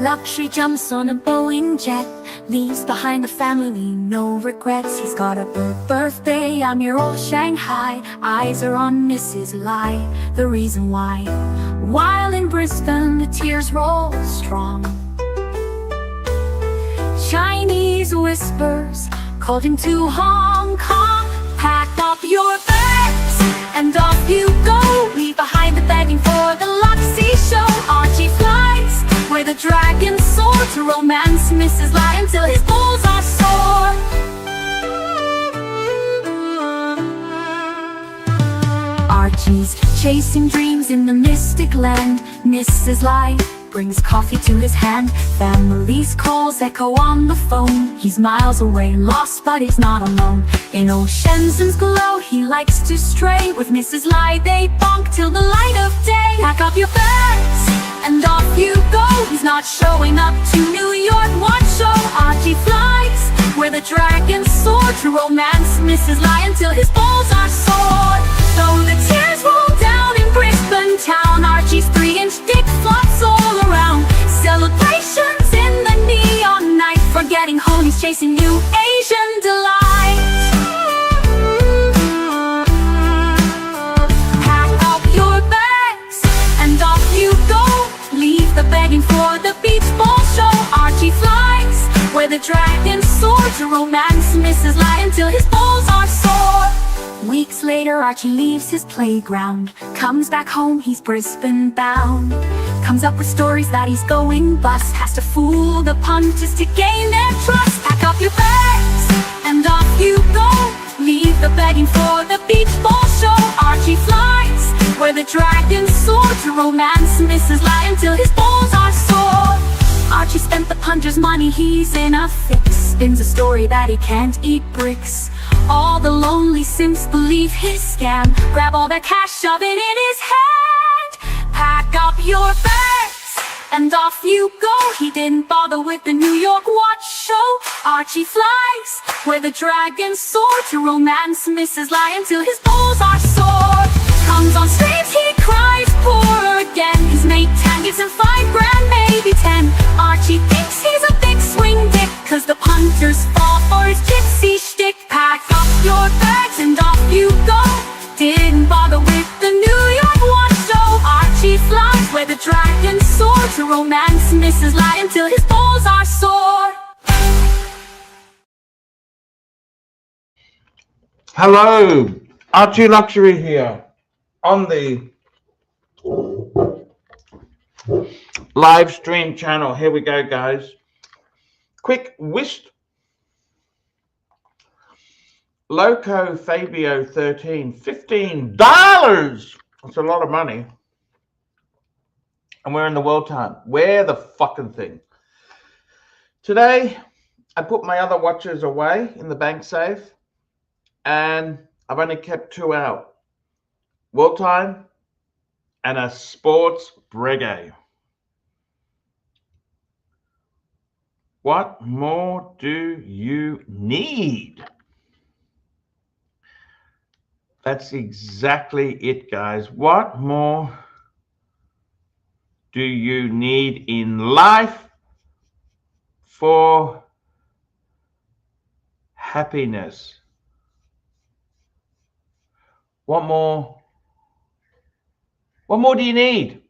Luxury jumps on a Boeing jet, leaves behind a family, no regrets. He's got a birthday, I'm your old Shanghai. Eyes are on Mrs. Lai, the reason why. While in Brisbane, the tears roll strong. Chinese whispers called him to Hong Kong. Pack up your bags and off you go. Leave behind the begging for the Luxy show. Archie flies where the dragons soar to romance Mrs. Lai until his balls are sore. Archie's chasing dreams in the mystic land. Mrs. Lai brings coffee to his hand. Family's calls echo on the phone. He's miles away, lost, but he's not alone. In old Shenzhen's glow, he likes to stray. With Mrs. Lai, they bonk till the light of day. Pack up your bags and off you go. He's not showing up to New York, what show? Archie flies where the dragons soar to romance Mrs. Lai until his balls are sore. Though the tears roll down in Brisbane town, Archie's 3-inch dick flops all around. Celebrations in the neon night, forgetting home, he's chasing new Asian delight. Pack up your bags and off you go. Leave the begging for the beach ball show. Archie flies where the dragons soar to romance Mrs. Lai until his balls are sore. Weeks later, Archie leaves his playground, comes back home, he's Brisbane bound. Comes up with stories that he's going bust, has to fool the punters to gain their trust. Pack up your bags and off you go. Leave the begging for the beach ball show. Archie flies where the dragons soar to romance Mrs. Lai until his balls are sore. Archie spent the punter's money, he's in a fix. Spins a story that he can't eat bricks. All the lonely simps believe his scam. Grab all their cash, shove it in his hand. Pack up your bags and off you go. He didn't bother with the New York watch show. Archie flies where the dragons soar to romance Mrs. Lai until his balls are sore. Comes on streams, he cries poor again. His mate Tan gives him $5 grand, maybe 10. Archie thinks he's a big swing dick, cause the punters fall for his gypsy shtick. Pack up your bags and off you go. Didn't bother with the New York watch show. Archie flies where the dragons soar to romance Mrs. Lai until his balls are sore. Hello, ArchieLuxury here on the live stream channel. Here we go, guys. Quick whist. Loco Fabio 13, $15. That's a lot of money. And we're in the world time. Wear the fucking thing. Today, I put my other watches away in the bank safe, and I've only kept 2 out. World time and a sports Breguet. What more do you need? That's exactly it, guys. What more do you need in life for happiness? What more do you need?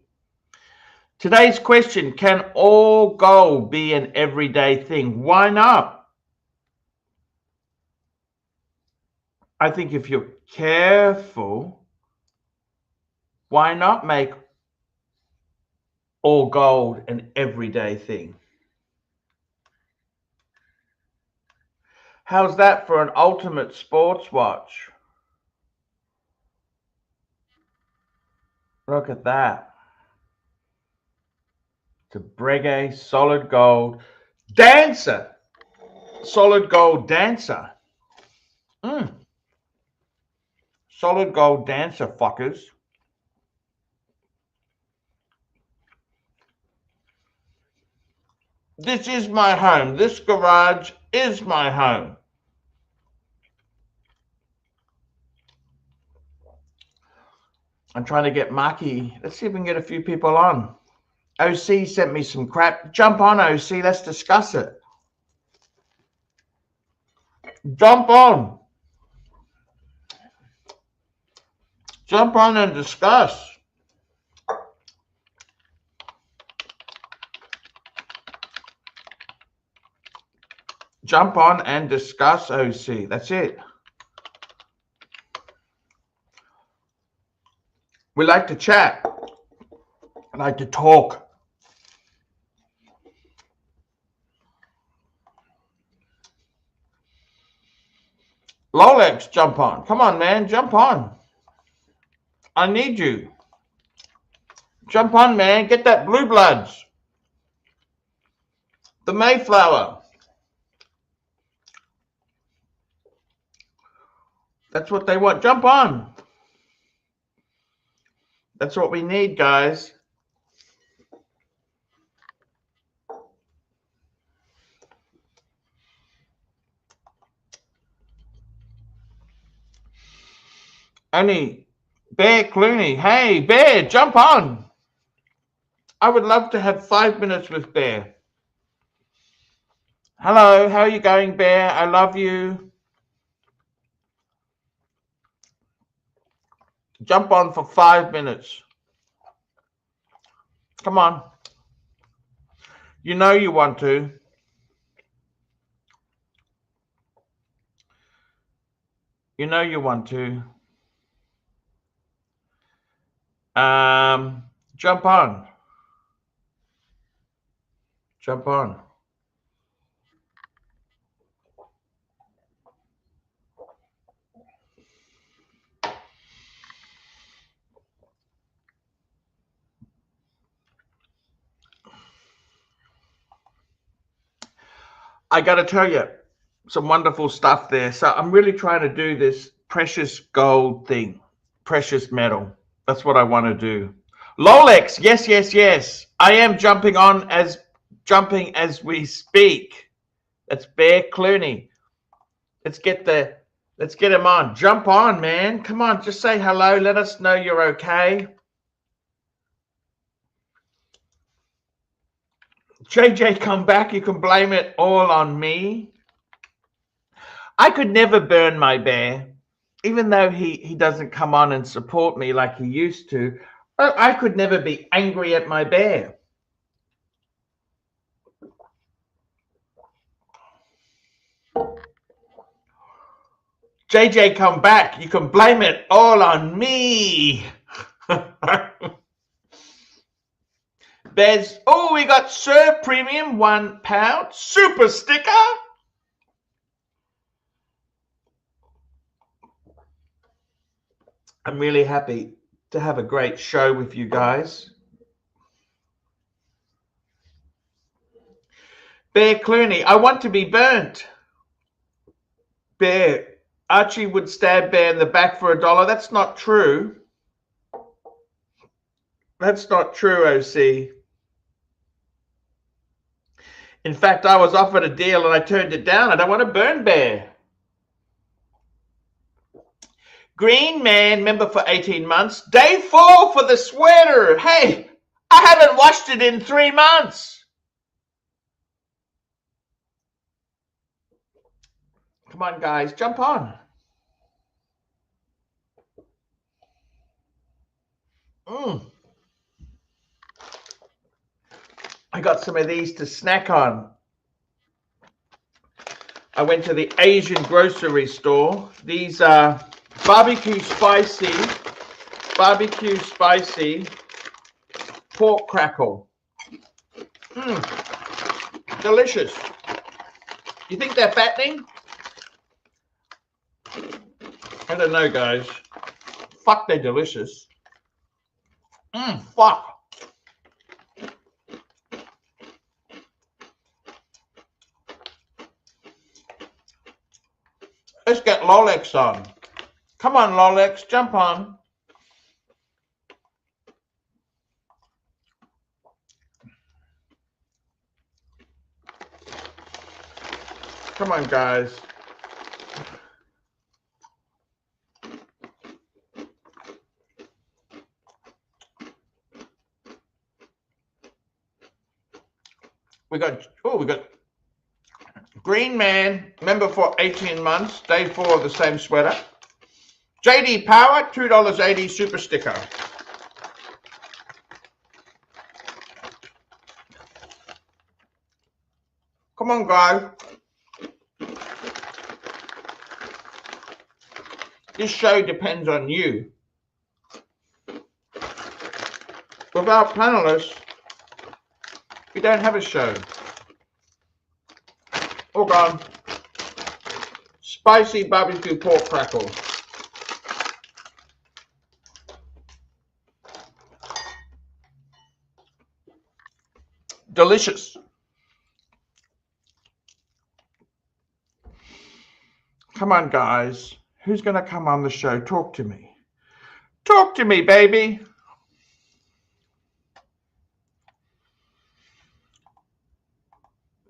Today's question, can all gold be an everyday thing? Why not? I think if you're careful, why not make all gold an everyday thing? How's that for an ultimate sports watch? Look at that. It's a Breguet solid gold dancer. Solid gold dancer. Solid gold dancer, fuckers. This is my home. This garage is my home. I'm trying to get Marky. Let's see if we can get a few people on. OC sent me some crap. Jump on, OC. Let's discuss it. Jump on. Jump on and discuss. Jump on and discuss, OC. That's it. We like to chat. I like to talk. Lolex, jump on. Come on, man. Jump on. I need you. Jump on, man. Get that Blue Bloods. The Mayflower. That's what they want. Jump on. That's what we need, guys. Only Bear Clooney. Hey, Bear, jump on. I would love to have 5 minutes with Bear. Hello, how are you going, Bear? I love you. Jump on for 5 minutes. Come on. You know you want to. You know you want to. Jump on. Jump on. I got to tell you, some wonderful stuff there. So I'm really trying to do this precious gold thing, precious metal. That's what I want to do. Lolex, yes, yes, yes. I am jumping as we speak. That's Bear Clooney. Let's get him on. Jump on, man. Come on, just say hello. Let us know you're okay. JJ, come back. You can blame it all on me. I could never burn my Bear, even though he doesn't come on and support me like he used to. I could never be angry at my Bear. JJ, come back. You can blame it all on me. Bez, oh, we got Sir Premium £1 super sticker. I'm really happy to have a great show with you guys. Bear Clooney, I want to be burnt. Bear, Archie would stab Bear in the back for $1. That's not true. That's not true, OC. In fact, I was offered a deal and I turned it down. I don't want to burn Bear. Green Man, member for 18 months. Day 4 for the sweater. Hey, I haven't washed it in 3 months. Come on, guys, jump on. I got some of these to snack on. I went to the Asian grocery store. These are barbecue spicy pork crackle. Delicious. You think they're fattening? I don't know, guys. Fuck, they're delicious. Fuck. Let's get Lolex on. Come on, Lolex, jump on. Come on, guys. we got Green Man, member for 18 months, day 4 of the same sweater. JD Power, $2.80 super sticker. Come on, guys. This show depends on you. Without panelists, we don't have a show. All gone. Spicy barbecue pork crackle. Delicious. Come on, guys. Who's going to come on the show? Talk to me. Talk to me, baby.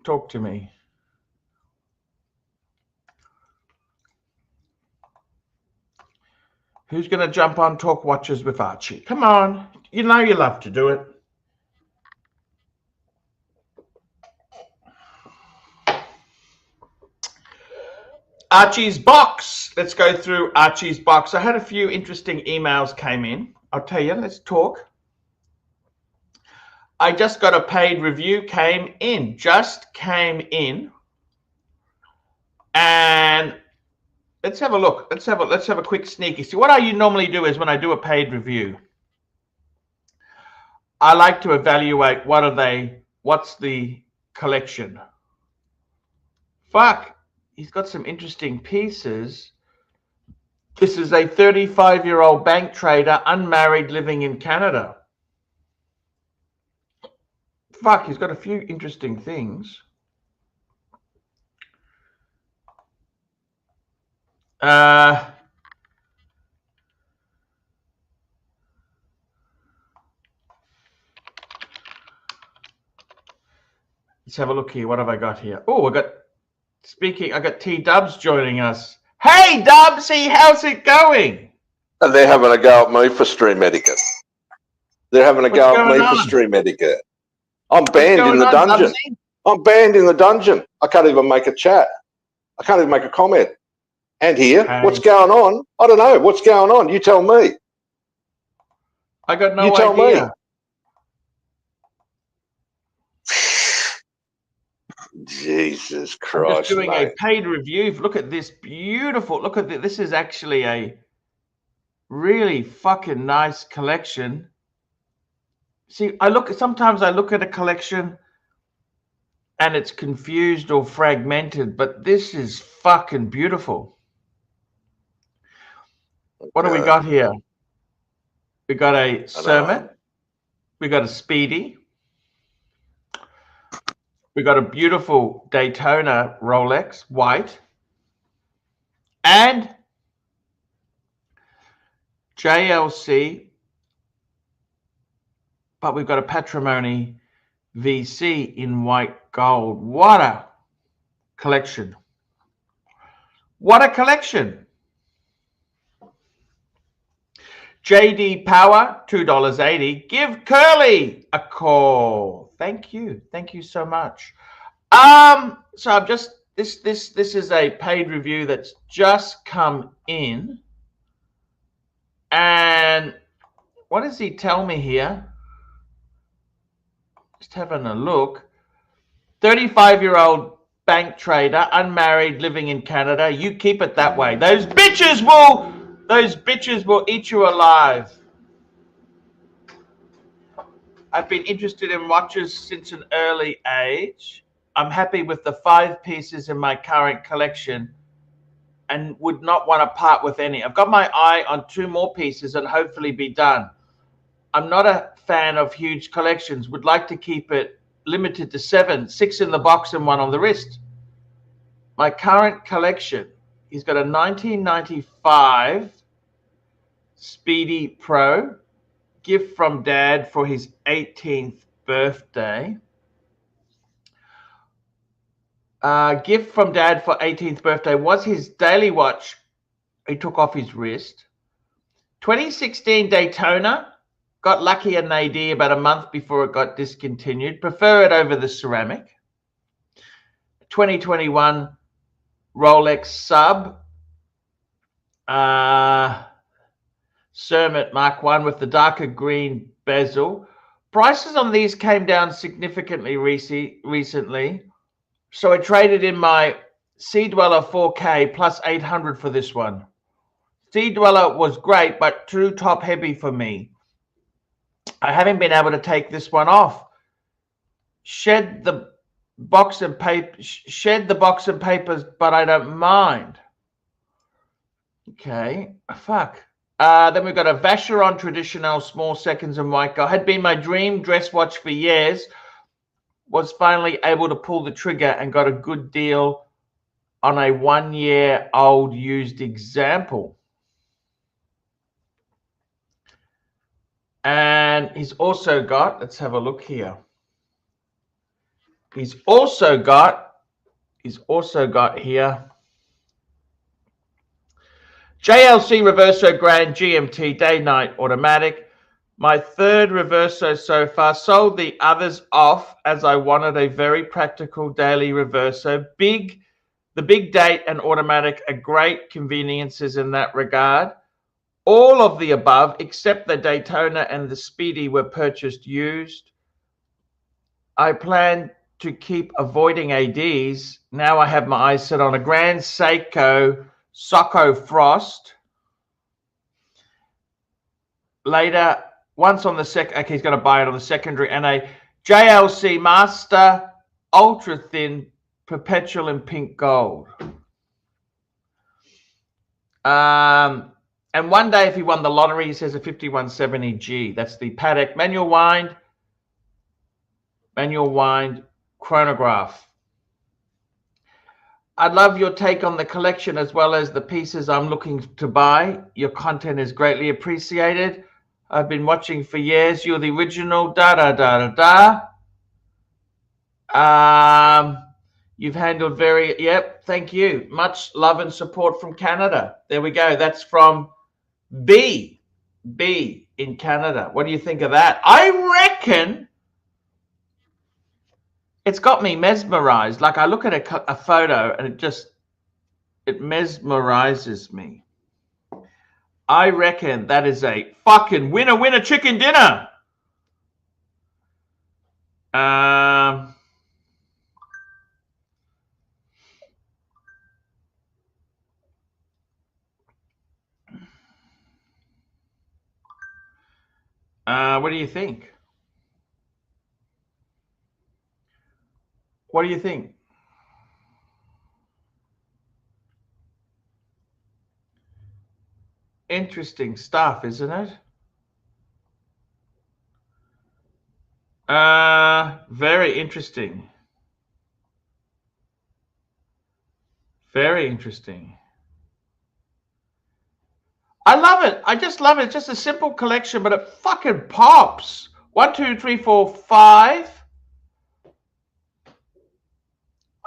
Talk to me. Who's going to jump on Talk Watches with Archie? Come on. You know you love to do it. Archie's box. Let's go through Archie's box. I had a few interesting emails came in. I'll tell you, let's talk. I just got a paid review came in. Just came in. And let's have a look. Let's have a quick sneaky. See, what I normally do is when I do a paid review, I like to evaluate what's the collection. Fuck. He's got some interesting pieces. This is a 35-year-old bank trader, unmarried, living in Canada. Fuck, he's got a few interesting things. Let's have a look here. What have I got here? Oh, I got T-Dubs joining us. Hey, Dubsy, how's it going? And they're having a go at me for stream etiquette. They're having a go at me for stream etiquette. I'm banned in the dungeon. I'm banned in the dungeon. I can't even make a chat. I can't even make a comment. And here, what's going on? I don't know. What's going on? You tell me. I got no idea. You tell me. Jesus Christ. I'm just doing a paid review. Look at this beautiful. Look at this. This is actually a really fucking nice collection. See, sometimes I look at a collection and it's confused or fragmented, but this is fucking beautiful. What do we got here? We got a Sermon. We got a Speedy. We got a beautiful Daytona Rolex, white. And JLC. But we've got a Patrimony VC in white gold. What a collection. What a collection. JD Power, $2.80. Give Curly a call. Thank you. Thank you so much. So I'm just this is a paid review that's just come in. And what does he tell me here? Just having a look. 35-year-old bank trader, unmarried, living in Canada. You keep it that way. Those bitches will eat you alive. I've been interested in watches since an early age. I'm happy with the 5 pieces in my current collection and would not want to part with any. I've got my eye on 2 more pieces and hopefully be done. I'm not a fan of huge collections. Would like to keep it limited to 7, 6 in the box and 1 on the wrist. My current collection, he's got a 1995 Speedy Pro, gift from Dad for his 18th birthday. Gift from Dad for 18th birthday was his daily watch he took off his wrist. 2016 Daytona Got lucky at Nadir about a month before it got discontinued. Prefer it over the ceramic. 2021 Rolex sub. Cermet Mark 1 with the darker green bezel. Prices on these came down significantly recently. So I traded in my Sea Dweller 4K plus 800 for this one. Sea Dweller was great, but too top heavy for me. I haven't been able to take this one off. Shed the box and papers, but I don't mind. Okay, fuck. Then we've got a Vacheron Traditional Small Seconds and White Gold. Had been my dream dress watch for years. Was finally able to pull the trigger and got a good deal on a 1-year-old used example. And he's also got, let's have a look here. He's also got here JLC Reverso Grand GMT Day Night Automatic. My third Reverso so far. Sold the others off as I wanted a very practical daily Reverso. The big date and automatic are great conveniences in that regard. All of the above, except the Daytona and the Speedy, were purchased used. I plan to keep avoiding ADs. Now I have my eyes set on a Grand Seiko Socko Frost. Later, once on the okay, he's going to buy it on the secondary, and a JLC Master Ultra Thin Perpetual in pink gold. And one day, if he won the lottery, he says a 5170G. That's the Patek manual wind chronograph. I'd love your take on the collection as well as the pieces I'm looking to buy. Your content is greatly appreciated. I've been watching for years. You're the original. You've handled very, yep, thank you. Much love and support from Canada. There we go. That's from B in Canada. What do you think of that? I reckon it's got me mesmerized. Like I look at a photo and it mesmerizes me. I reckon that is a fucking winner chicken dinner. What do you think? What do you think? Interesting stuff, isn't it? Very interesting. Very interesting. I love it. I just love it. It's just a simple collection, but it fucking pops. 1, 2, 3, 4, 5.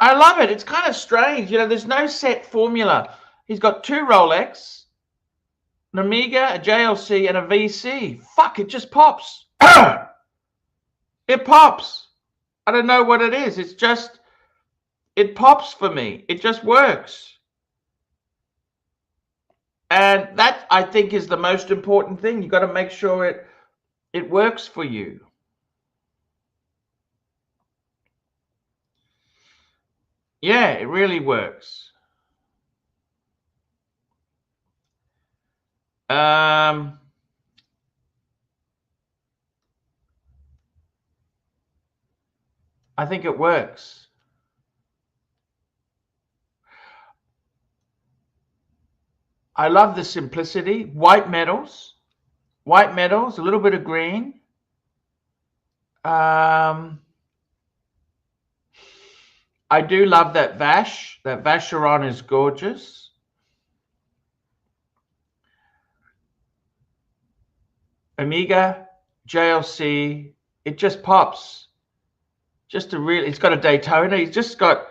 I love it. It's kind of strange. You know, there's no set formula. He's got 2 Rolex, an Omega, a JLC, and a VC. Fuck, it just pops. It pops. I don't know what it is. It's just, it pops for me. It just works. And that, I think, is the most important thing. You got to make sure it works for you. Yeah, it really works. I think it works. I love the simplicity. White metals, a little bit of green. I do love that Vash. That Vacheron is gorgeous. Omega, JLC, it just pops. Just a real, it's got a Daytona. He's just got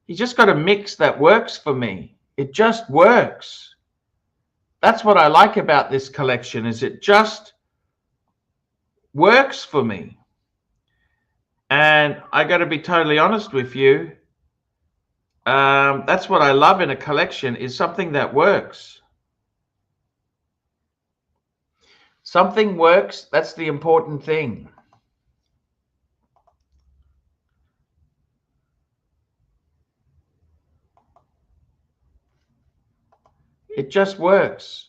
a mix that works for me. It just works. That's what I like about this collection, is it just works for me. And I got to be totally honest with you. That's what I love in a collection, is something that works. Something works. That's the important thing. It just works.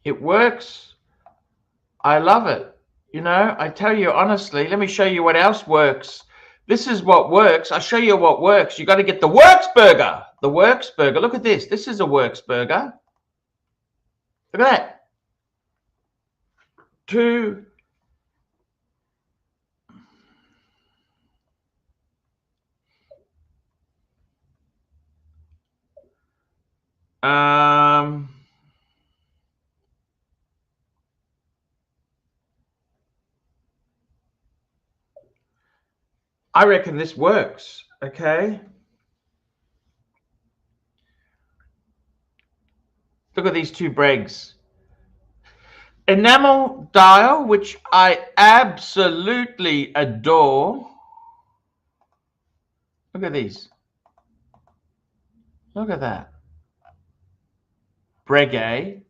It works. I love it. You know, I tell you honestly, let me show you what else works. This is what works. I'll show you what works. You got to get the Works burger. The Works burger. Look at this. This is a Works burger. Look at that. Two. I reckon this works. Okay. Look at these two Bregs. Enamel dial, which I absolutely adore. Look at these. Look at that. Breguet.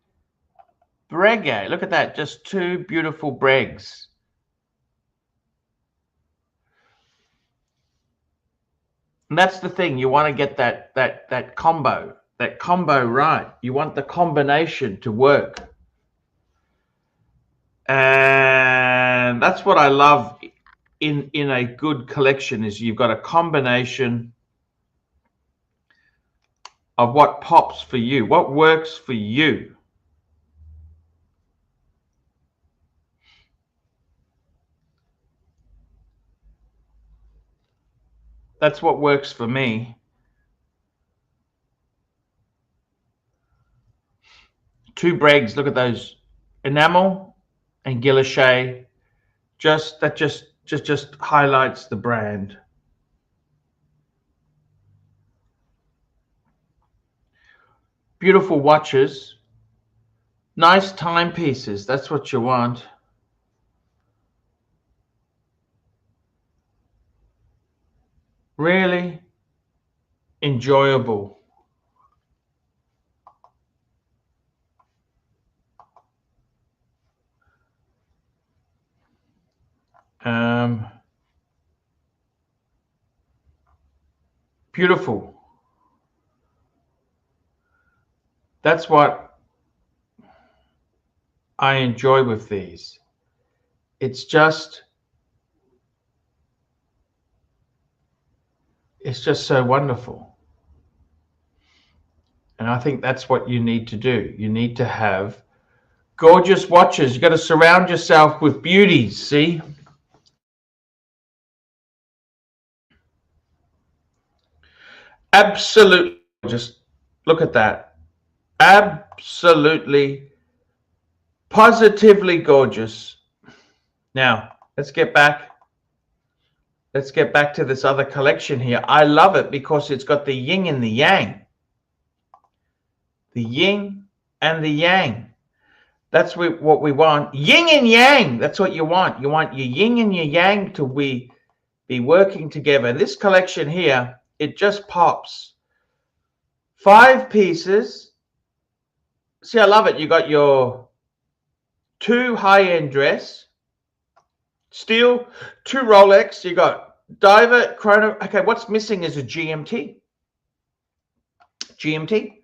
Breguet. Look at that. Just two beautiful Bregs. And that's the thing. You want to get that combo right. You want the combination to work. And that's what I love in a good collection, is you've got a combination of what pops for you, what works for you. That's what works for me. Two Bregs, look at those. Enamel and Guilloche. That just highlights the brand. Beautiful watches. Nice timepieces. That's what you want. Really enjoyable. Beautiful. That's what I enjoy with these. It's just so wonderful. And I think that's what you need to do. You need to have gorgeous watches. You got to surround yourself with beauties, see? Absolutely. Just look at that. Absolutely, positively gorgeous. Now, let's get back to this other collection here. I love it because it's got the yin and the yang. The yin and the yang. That's what we want. Yin and yang. That's what you want. You want your yin and your yang to be working together. This collection here, it just pops. 5 pieces. See, I love it. You got your 2 high-end dress, steel, 2 Rolex. You got diver, chrono. Okay, what's missing is a GMT. GMT.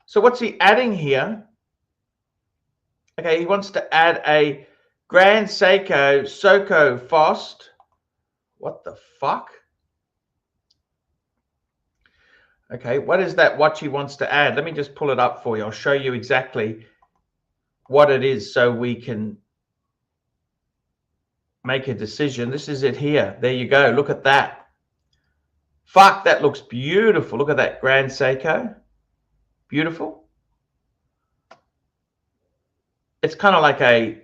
So what's he adding here? Okay, he wants to add a Grand Seiko Faust. What the fuck? Okay, what is that watch he wants to add? Let me just pull it up for you. I'll show you exactly what it is so we can make a decision. This is it here. There you go. Look at that. Fuck, that looks beautiful. Look at that Grand Seiko. Beautiful. It's kind of like a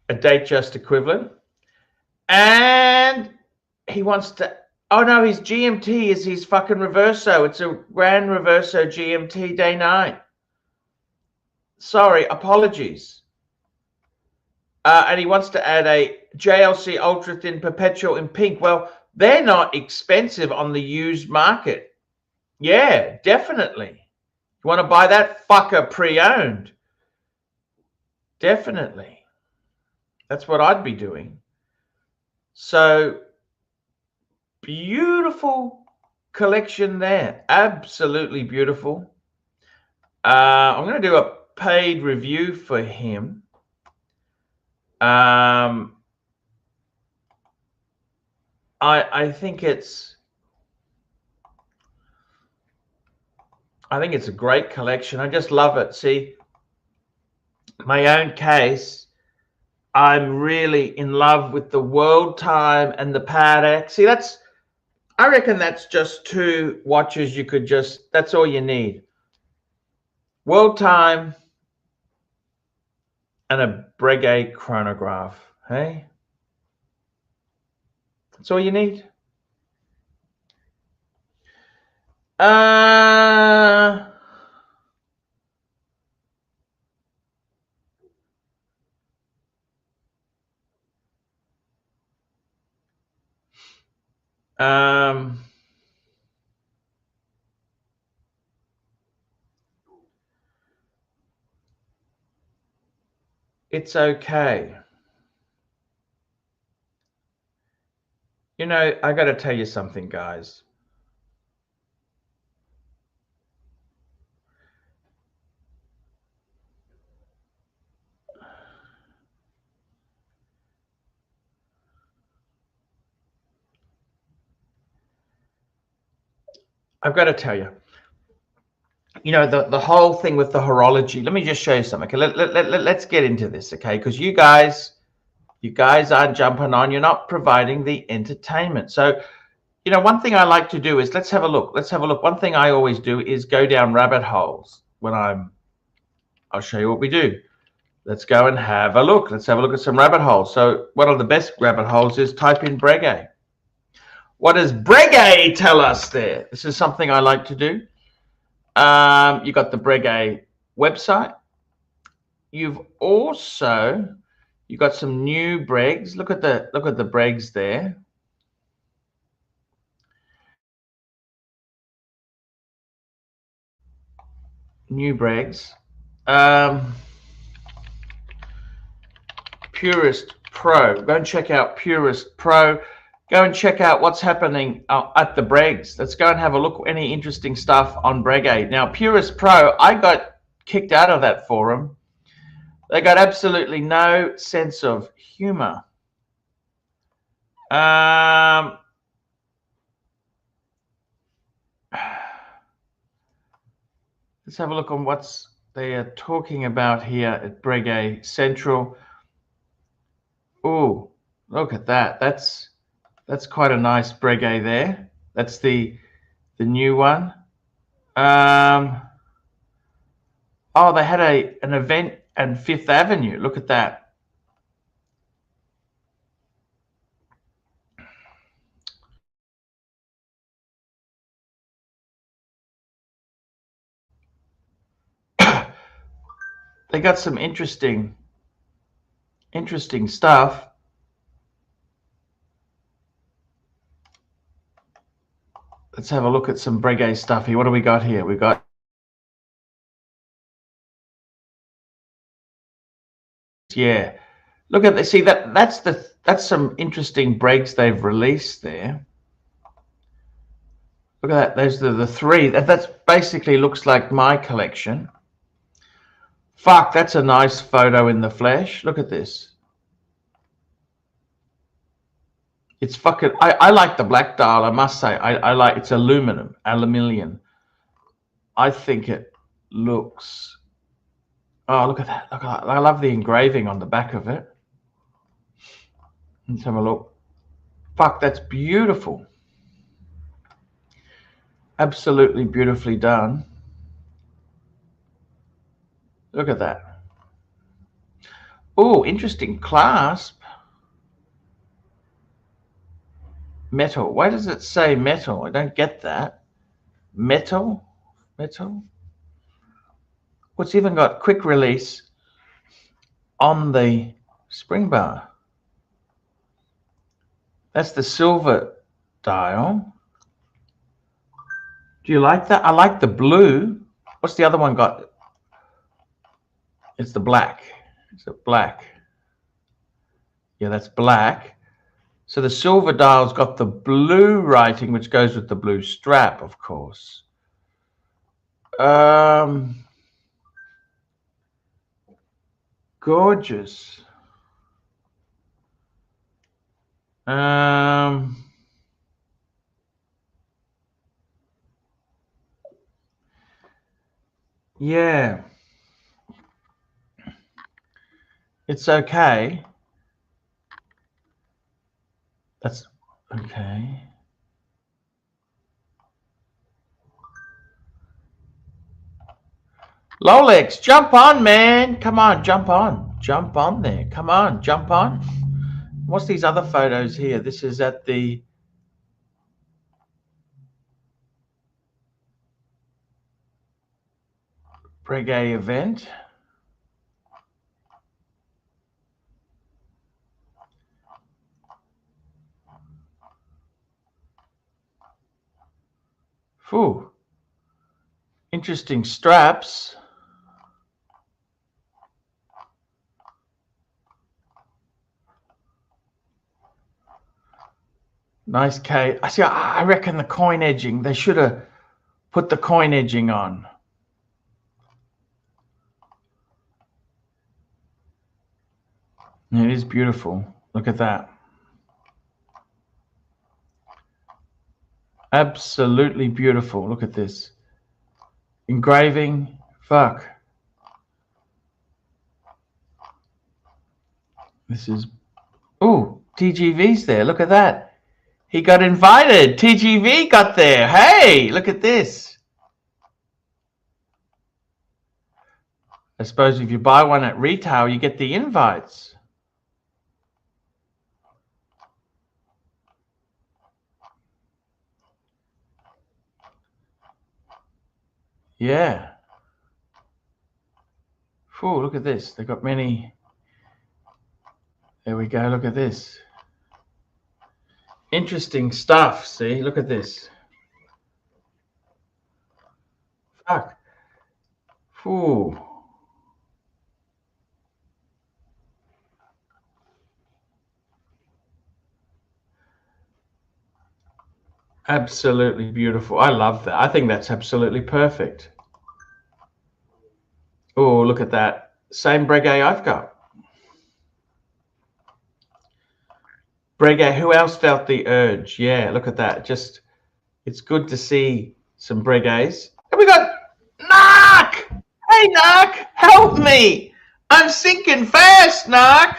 Datejust equivalent. And he wants to, Oh no, his GMT is his fucking Reverso. It's a Grand Reverso GMT day 9. Sorry, apologies. And he wants to add a JLC Ultra Thin Perpetual in pink. Well, they're not expensive on the used market. Yeah, definitely. You want to buy that fucker pre-owned? Definitely. That's what I'd be doing. So, beautiful collection there. Absolutely beautiful. I'm going to do a paid review for him. I think it's a great collection. I just love it. See, my own case, I'm really in love with the World Time and the Patek. See, I reckon that's just 2 watches you could that's all you need. World Time and a Breguet chronograph, hey? That's all you need. It's okay. You know, I got to tell you something, guys. I've got to tell you, you know, the whole thing with the horology. Let me just show you something. Okay, let's get into this, okay? Because you guys aren't jumping on. You're not providing the entertainment. So, you know, one thing I like to do is let's have a look. One thing I always do is go down rabbit holes when I'll show you what we do. Let's go and have a look. Let's have a look at some rabbit holes. So one of the best rabbit holes is type in Breguet. What does Breguet tell us there? This is something I like to do. You got the Breguet website. You got some new Bregs. Look at the Bregs there. New Bregs. Purist Pro. Go and check out Purist Pro. Go and check out what's happening at the Bregs. Let's go and have a look. Any interesting stuff on Breguet. Now, Purist Pro, I got kicked out of that forum. They got absolutely no sense of humor. Let's have a look on what's they are talking about here at Breguet Central. Oh, look at that. That's quite a nice Breguet there. That's the new one. Oh, they had an event on Fifth Avenue. Look at that. They got some interesting stuff. Let's have a look at some Breguet stuff here. What do we got here? We got Look at this. See that's some interesting breaks they've released there. Look at that. Those are the 3. That's basically looks like my collection. Fuck, that's a nice photo in the flesh. Look at this. It's fucking. I like the black dial. I must say. I like. It's aluminium. I think it looks. Oh, look at that. Look at that. I love the engraving on the back of it. Let's have a look. Fuck, that's beautiful. Absolutely beautifully done. Look at that. Oh, interesting clasp. Metal. Why does it say metal? I don't get that. Metal? Metal? What's even got quick release on the spring bar? That's the silver dial. Do you like that? I like the blue. What's the other one got? It's the black. Is it black? Yeah, that's black. So the silver dial's got the blue writing, which goes with the blue strap, of course. Gorgeous. Yeah. It's okay. That's okay. Lolex, jump on, man. Come on, jump on. Jump on there. Come on, jump on. What's these other photos here? This is at the Breguet event. Phew. Interesting straps. Nice K. I see. I reckon the coin edging. They should have put the coin edging on. It is beautiful. Look at that. Absolutely beautiful. Look at this. Engraving. Fuck. This is. Ooh, TGV's there. Look at that. He got invited. TGV got there. Hey, look at this. I suppose if you buy one at retail, you get the invites. Yeah. Phew, look at this. They've got many. There we go. Look at this. Interesting stuff. See, look at this. Fuck. Phew. Absolutely beautiful. I love that. I think that's absolutely perfect. Oh, look at that. Same Breguet I've got. Breguet, who else felt the urge? Yeah, look at that. Just, it's good to see some Breguets. And we got Nark! Hey, Nark, help me! I'm sinking fast, Nark!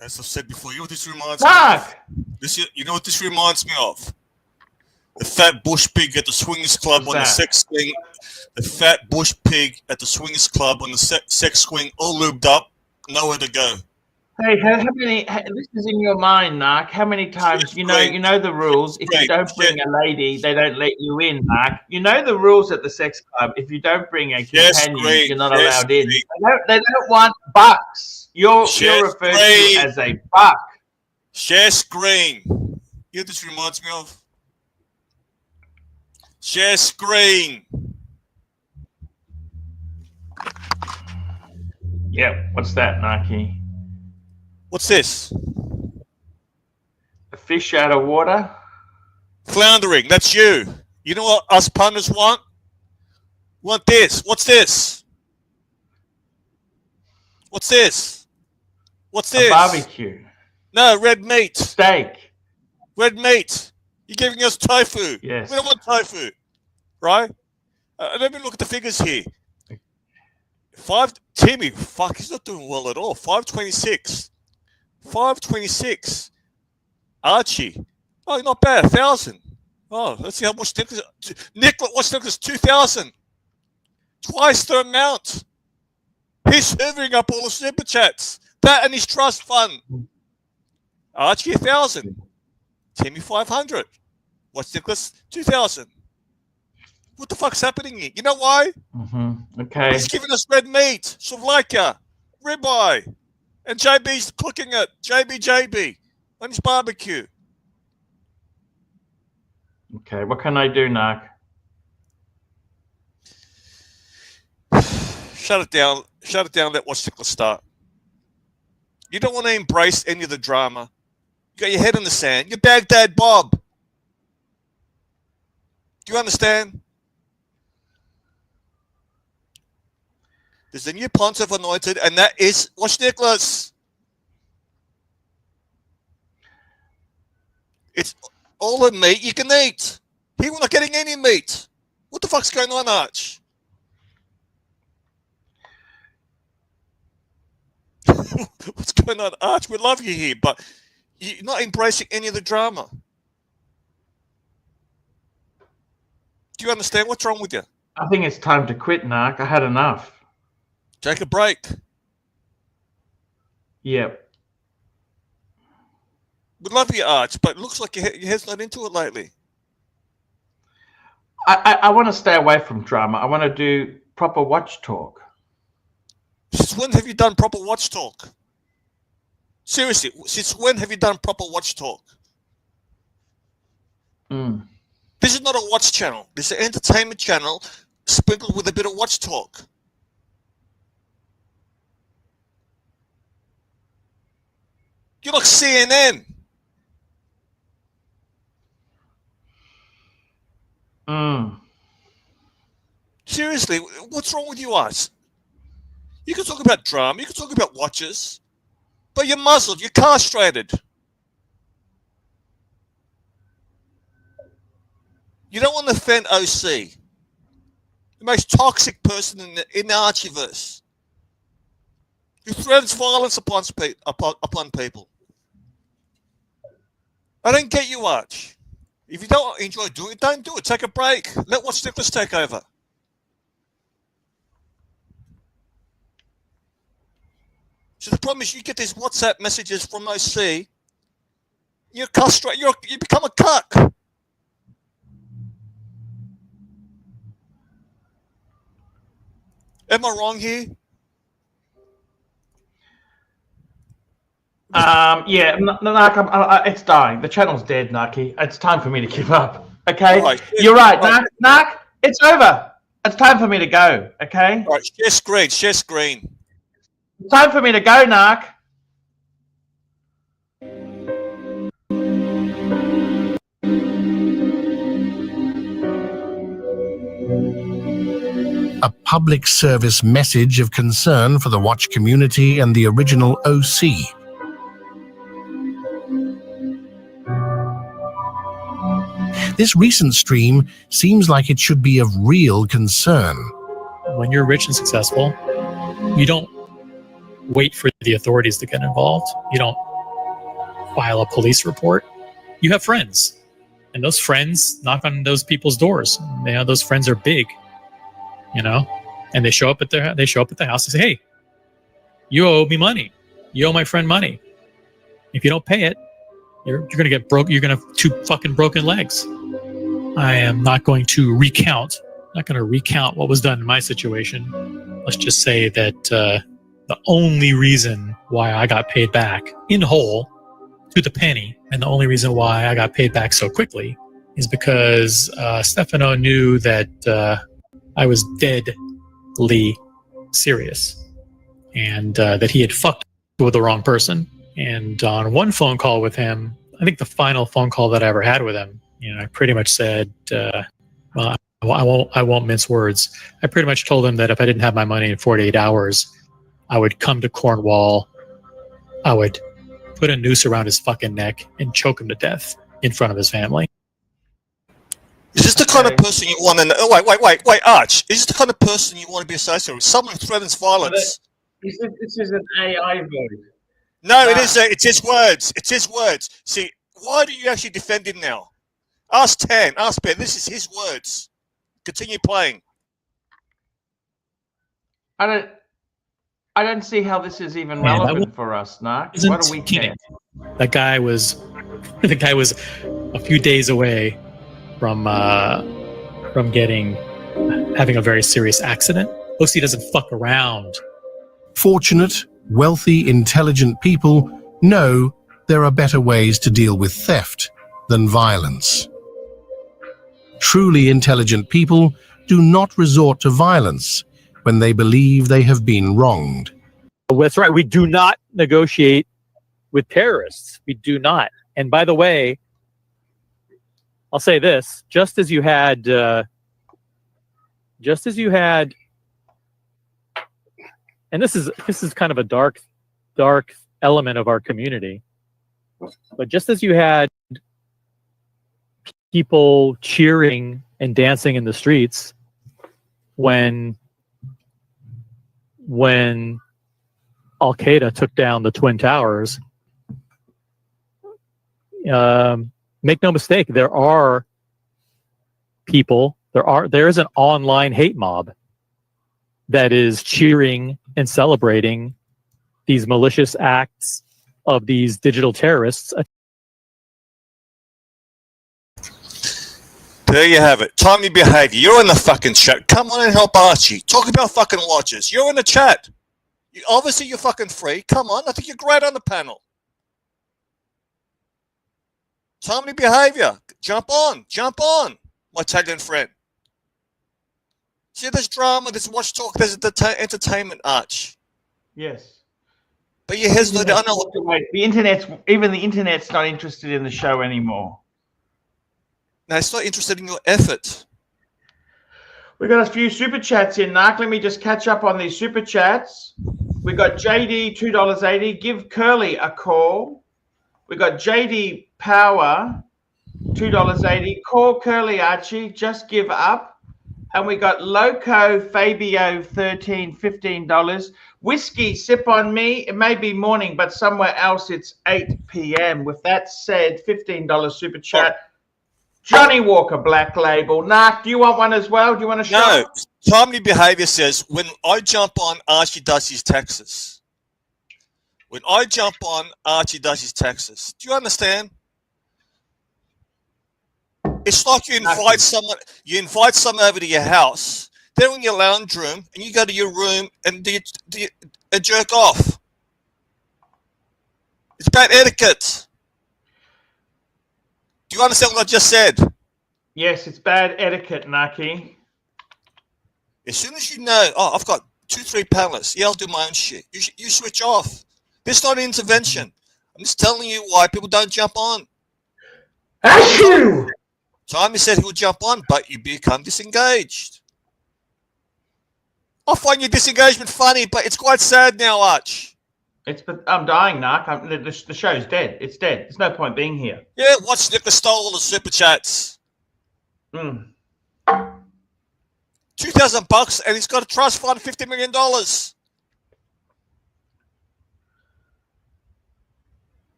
As I've said before, you know what this reminds Nark! me of? You know what this reminds me of? The fat bush pig at the swingers club on the sex swing. The fat bush pig at the swingers club on the sex swing, all lubed up, nowhere to go. Hey, how many? This is in your mind, Nark. How many times? You know the rules. If you don't bring a lady, they don't let you in, Nark. You know the rules at the sex club. If you don't bring a companion, you're not allowed in. They don't want bucks. You're referred to as a buck. Share screen. You know what this reminds me of? Share screen. Yeah. What's that, Narky? What's this? A fish out of water? Floundering. That's you. You know what us punters want? Want this. What's this? What's this? What's this? A barbecue. No, red meat. Steak. Red meat. You're giving us tofu. Yes. We don't want tofu. Right? Let me look at the figures here. Timmy, fuck, he's not doing well at all. 526. 526. Archie. Oh, not bad. 1,000. Oh, let's see how much Nicholas. Nicholas, what's Nicholas? 2,000. Twice the amount. He's serving up all the super chats. That and his trust fund. Archie, 1,000. Timmy 500. Watch necklace 2000. What the fuck's happening here? You know why? Okay. He's giving us red meat, suvlaka, ribeye, and JB's cooking it. JB on his barbecue. Okay, what can I do, Narc? Shut it down. Shut it down. Let Watch Necklace start. You don't want to embrace any of the drama. You got your head in the sand. You're Baghdad Bob. Do you understand? There's a new pontiff anointed, and that is Watch Necklace. It's all the meat you can eat. Here we're not getting any meat. What the fuck's going on, Arch? What's going on, Arch? We love you here, but you're not embracing any of the drama. Do you understand what's wrong with you? I think it's time to quit, Narc. I had enough. Take a break. Yep. We love you, Arch, but it looks like your head's not into it lately. I want to stay away from drama. I want to do proper watch talk. Since when have you done proper watch talk? Seriously, since when have you done proper watch talk? This is not a watch channel. This is an entertainment channel sprinkled with a bit of watch talk. You're like CNN. Seriously, what's wrong with you, Arch? You can talk about drama, you can talk about watches, but you're muzzled, you're castrated. You don't want to offend OC, the most toxic person in the Archieverse, who threatens violence upon people. I don't get you, Arch. If you don't enjoy doing it, don't do it. Take a break. Let Watch Necklace take over. So the problem is you get these WhatsApp messages from OC. You're castrated. You become a cuck. Am I wrong here? Yeah, Narc, it's dying. The channel's dead, Narky. It's time for me to give up. Okay? Right. You're right, Narc. It's over. It's time for me to go. Okay? All right, share screen. Share screen. It's time for me to go, Narc. A public service message of concern for the watch community and the original OC. This recent stream seems like it should be of real concern. When you're rich and successful, you don't wait for the authorities to get involved. You don't file a police report. You have friends, and those friends knock on those people's doors. You know, those friends are big, you know, and they show up at the house and say, "Hey, you owe me money. You owe my friend money. If you don't pay it, you're going to get broke. You're going to have 2 fucking broken legs." I am not going to recount. Not going to recount what was done in my situation. Let's just say that the only reason why I got paid back in whole to the penny, and the only reason why I got paid back so quickly, is because Stefano knew that I was deadly serious, and that he had fucked with the wrong person. And on one phone call with him, I think the final phone call that I ever had with him, you know, I pretty much said, well, I won't mince words. I pretty much told him that if I didn't have my money in 48 hours, I would come to Cornwall, I would put a noose around his fucking neck and choke him to death in front of his family. Is this the kind of person you want to know? Oh, wait, Arch. Is this the kind of person you want to be associated with? Someone who threatens violence. This is an AI voice. No, it is. It's his words. It's his words. See, why do you actually defend him now? Ask Tan. Ask Ben. This is his words. Continue playing. I don't see how this is even relevant for us, Narc. What do we care? That guy was The guy was a few days away from having a very serious accident. OC doesn't fuck around. Fortunate, wealthy, intelligent people know there are better ways to deal with theft than violence. Truly intelligent people do not resort to violence when they believe they have been wronged. That's right. We do not negotiate with terrorists. We do not. And by the way, I'll say this: just as you had, and this is kind of a dark element of our community, but just as you had people cheering and dancing in the streets when Al-Qaeda took down the Twin Towers, make no mistake, there is an online hate mob that is cheering and celebrating these malicious acts of these digital terrorists. There you have it. Timely behavior. You're in the fucking chat. Come on and help Archie. Talk about fucking watches. You're in the chat. Obviously, you're fucking free. Come on. I think you're great on the panel. Timely behavior. Jump on. Jump on, my Italian friend. See, there's drama, there's watch talk, there's entertainment, Arch. Yes. But you hesitate. I know. Even the internet's not interested in the show anymore. No, it's not interested in your effort. We got a few super chats in, Narc. Let me just catch up on these super chats. We got JD $2.80. Give Curly a call. We got JD Power $2.80. Call Curly, Archie. Just give up. And we got Loco Fabio $15. Whiskey Sip on Me. It may be morning, but somewhere else it's 8 p.m. With that said, $15 super chat. Johnny Walker Black Label. Narc, do you want one as well? Do you want to show? No. Timely behavior says, when I jump on, Archie does his taxes. When I jump on, Archie does his taxes. Do you understand? It's like you invite someone over to your house. They're in your lounge room, and you go to your room and jerk off. It's bad etiquette. Do you understand what I just said? Yes, it's bad etiquette, Naki. As soon as you know, oh, I've got 2-3 panelists. Yeah, I'll do my own shit. You switch off. This is not an intervention. I'm just telling you why people don't jump on. Achoo! Tommy said he would jump on, but you become disengaged. I find your disengagement funny, but it's quite sad now, Arch. I'm dying, Narc. The show's dead. It's dead. There's no point being here. Yeah, watch Nicholas stole all the super chats. $2,000 and he's got a trust fund, $50 million.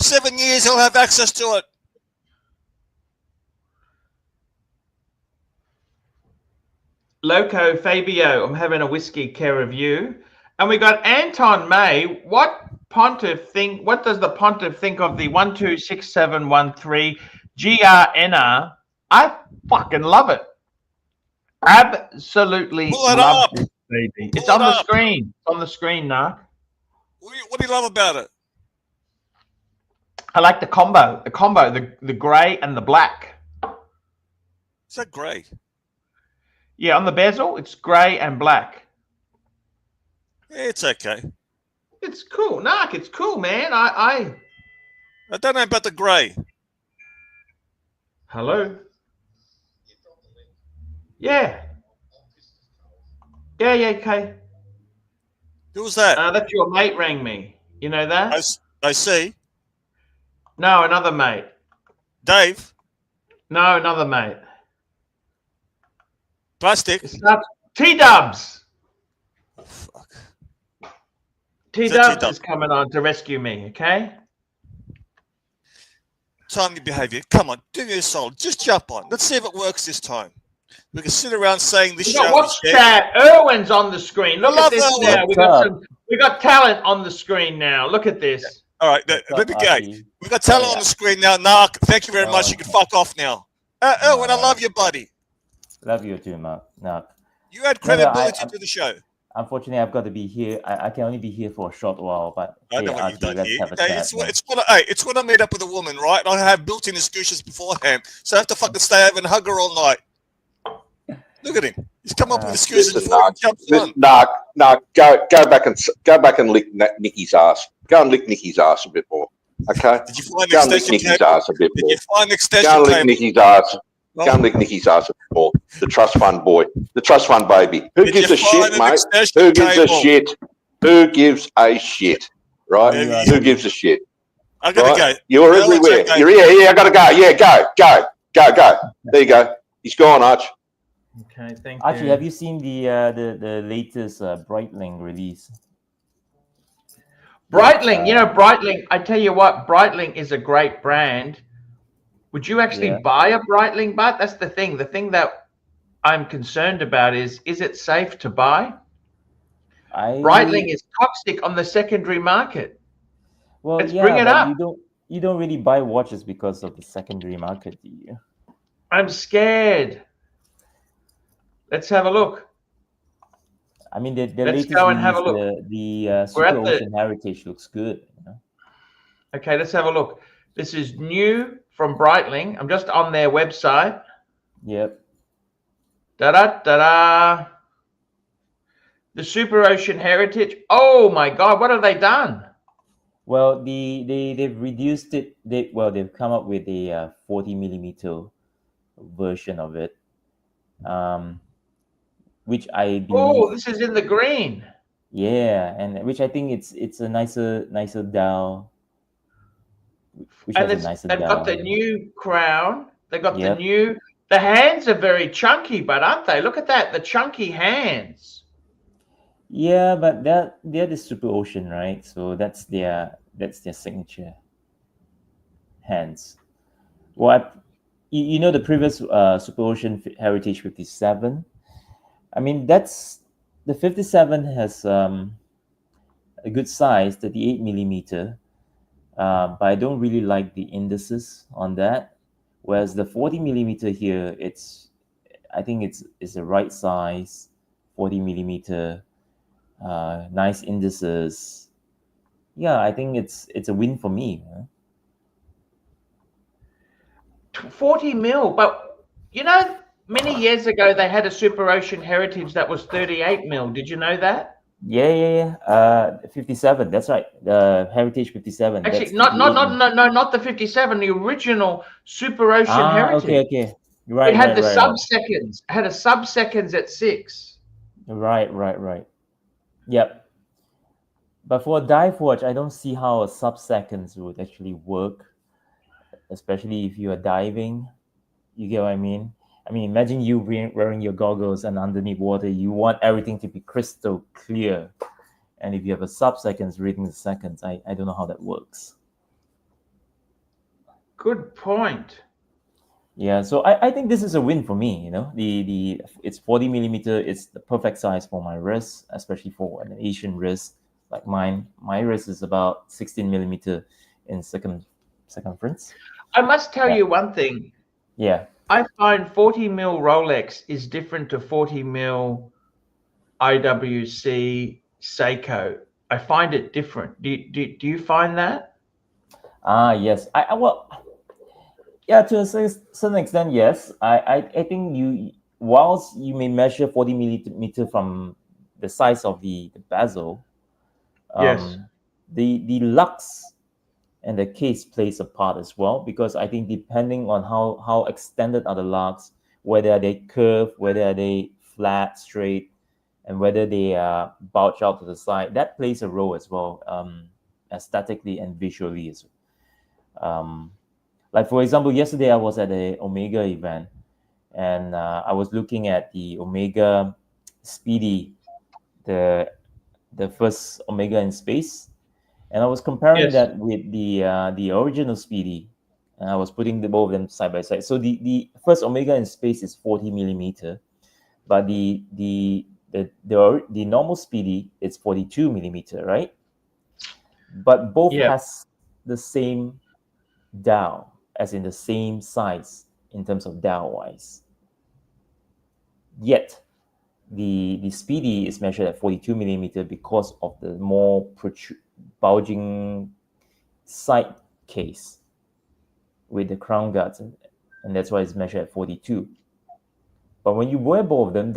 7 years, he'll have access to it. Loco Fabio, I'm having a whiskey care review. And we got Anton May. What does the pontiff think of the 126713 GRNR? I fucking love it. Absolutely love this baby. It's on the screen. It's on the screen, Narc. What do you love about it? I like the combo. The grey and the black. Is that grey? Yeah, on the bezel, it's grey and black. Yeah, it's okay. It's cool. Narc, it's cool, man. I don't know about the grey. Hello? Yeah. Yeah, okay. Who was that? That's your mate rang me. You know that? I see. No, another mate. Dave? No, another mate. Plastic? T-Dubs. Oh, fuck. T-Dubs is coming on to rescue me, okay? Timely behavior. Come on, do your soul. Just jump on. Let's see if it works this time. We can sit around saying this show. Watch chat. Irwin's on the screen. Look at this now. We got talent on the screen now. Look at this. All right, let me go. We got Taylor on the screen now. Narc, thank you very much. You can fuck off now. Erwin, I love you, buddy. Love you too, Mark. No. You add credibility to the show. Unfortunately, I've got to be here. I can only be here for a short while, but I know what Archie, you've done let's here. have a chat. It's when I meet up with a woman, right? I have built-in excuses beforehand, so I have to fucking stay over and hug her all night. Look at him. He's come up with excuses before he jumps on. No, go back and lick Nikki's ass. Go and lick Nikki's ass a bit more. Okay. Did you find Go and lick Nikki's ass a bit more. Did you find the extension Go and lick cable? Nikki's ass. Go and lick Nikki's ass a bit more. The trust fund boy. The trust fund baby. Who gives a shit, mate? Who gives a shit? Who gives a shit? Right? Who gives a shit? I gotta go. You're everywhere. You're here. Yeah, I gotta go. Yeah, go. There you go. He's gone, Arch. Okay, thank you. Archie, have you seen the latest Breitling release? Breitling, Breitling, I tell you what, Breitling is a great brand. Would you actually buy a Breitling, But that's the thing. The thing that I'm concerned about is it safe to buy? Breitling is toxic on the secondary market. Well, let's bring it up. You don't really buy watches because of the secondary market, do you? I'm scared. Let's have a look. I mean, the Let's latest go and have a release, look. the Super Ocean Heritage looks good. You know? Okay, let's have a look. This is new from Breitling. I'm just on their website. Yep. Da-da-da-da. The Super Ocean Heritage. Oh my God, what have they done? Well, they've reduced it. They've come up with a 40 millimeter version of it, which I believe. Oh, this is in the green. Yeah, and which I think it's a nicer dial. And they've got the new crown. They got the new. The hands are very chunky, but aren't they? Look at that, the chunky hands. Yeah, but they're the Super Ocean, right? So that's their signature hands. What you know the previous Super Ocean Heritage 57. I mean the 57 has a good size, 38 millimeter. But I don't really like the indices on that. Whereas the 40 millimeter here, I think it's the right size, 40 millimeter, nice indices. Yeah, I think it's a win for me. Huh? 40 mil, but many years ago they had a Super Ocean Heritage that was 38 mil. Did you know that? Yeah. 57. That's right. The Heritage 57. Actually, not the 57. The original Super Ocean Heritage. Okay. Right. It had the sub-seconds. It had a sub-seconds at 6. Right. Yep. But for a dive watch, I don't see how a sub-seconds would actually work, especially if you are diving. You get what I mean? I mean, imagine you wearing your goggles and underneath water, you want everything to be crystal clear. And if you have a sub-seconds reading the seconds, I don't know how that works. Good point. Yeah, so I think this is a win for me. It's 40 millimeter. It's the perfect size for my wrist, especially for an Asian wrist like mine. My wrist is about 16 millimeter in circumference. I must tell you one thing. Yeah. I find 40 mil Rolex is different to 40 mil IWC Seiko. I find it different. Do you find that? Yes. Yeah, to a certain extent, yes. I think whilst you may measure 40 millimeter from the size of the bezel, yes, the lux and the case plays a part as well, because I think depending on how extended are the lux, whether they curve, whether they flat, straight, and whether they bulge out to the side, that plays a role as well, aesthetically and visually as well. Like for example, yesterday I was at a Omega event, and I was looking at the Omega Speedy, the first Omega in space. And I was comparing that with the original Speedy, and I was putting both of them side by side. So the first Omega in space is 40 millimeter, but the normal Speedy is 42 millimeter, right? But both has the same dial, as in the same size in terms of dial wise. Yet the Speedy is measured at 42 millimeter because of the more bulging side case with the crown guards, and that's why it's measured at 42. But when you wear both of them,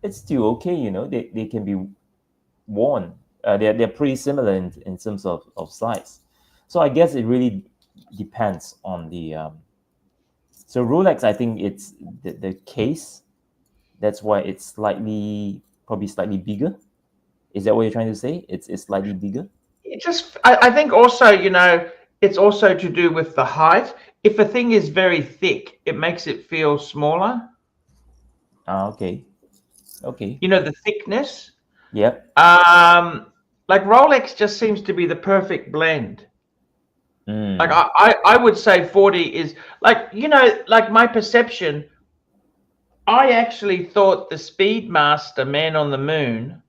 it's still okay, you know. They can be worn. They're pretty similar in terms of size. So I guess it really depends on the. So Rolex, I think it's the case. That's why it's probably slightly bigger. Is that what you're trying to say? It's slightly bigger. I think also, you know, it's also to do with the height. If a thing is very thick, it makes it feel smaller. Okay. Okay. You know, the thickness. Yep. Like Rolex just seems to be the perfect blend. Like I would say 40 is like, you know, like my perception. I actually thought the Speedmaster Man on the Moon,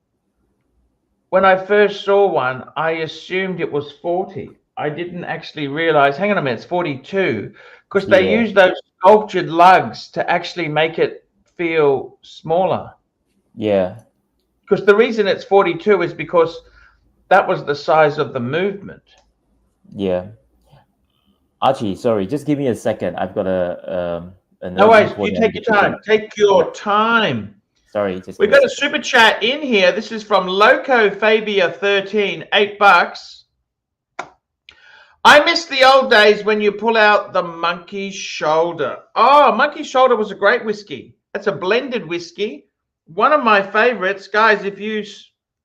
when I first saw one, I assumed it was 40. I didn't actually realize, hang on a minute, it's 42, because they use those sculptured lugs to actually make it feel smaller. Yeah. Because the reason it's 42 is because that was the size of the movement. Yeah. Archie, sorry, just give me a second. I've got a no worries, you take your time. Take your time. Sorry, we've got a super chat in here. This is from Loco Fabia 13, $8. I miss the old days when you pull out the Monkey Shoulder. Oh, Monkey Shoulder was a great whiskey. That's a blended whiskey. One of my favorites, guys. If you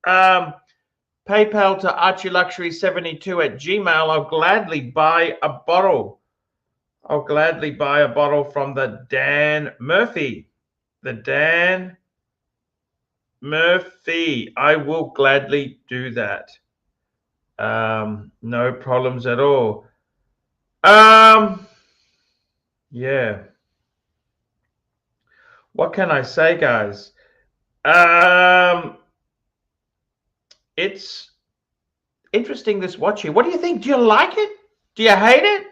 PayPal to ArchieLuxury72@gmail, I'll gladly buy a bottle. I'll gladly buy a bottle from the Dan Murphy. The Dan Murphy. I will gladly do that. No problems at all. Yeah. What can I say, guys? It's interesting, this watch here. What do you think? Do you like it? Do you hate it?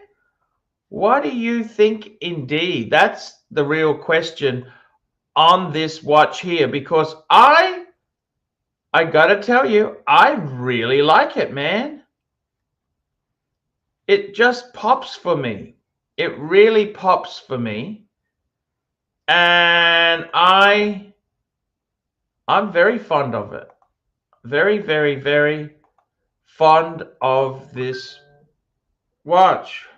What do you think indeed? That's the real question on this watch here, because I gotta tell you, I really like it, man. It just pops for me. It really pops for me. And I'm very fond of it. Very, very, very fond of this watch.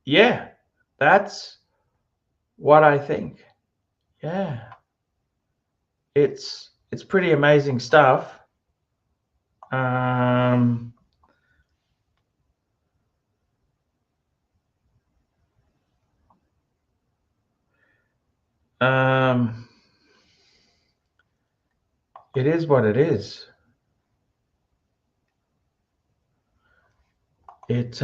Yeah, that's what I think. Yeah, it's pretty amazing stuff. It is what it is. It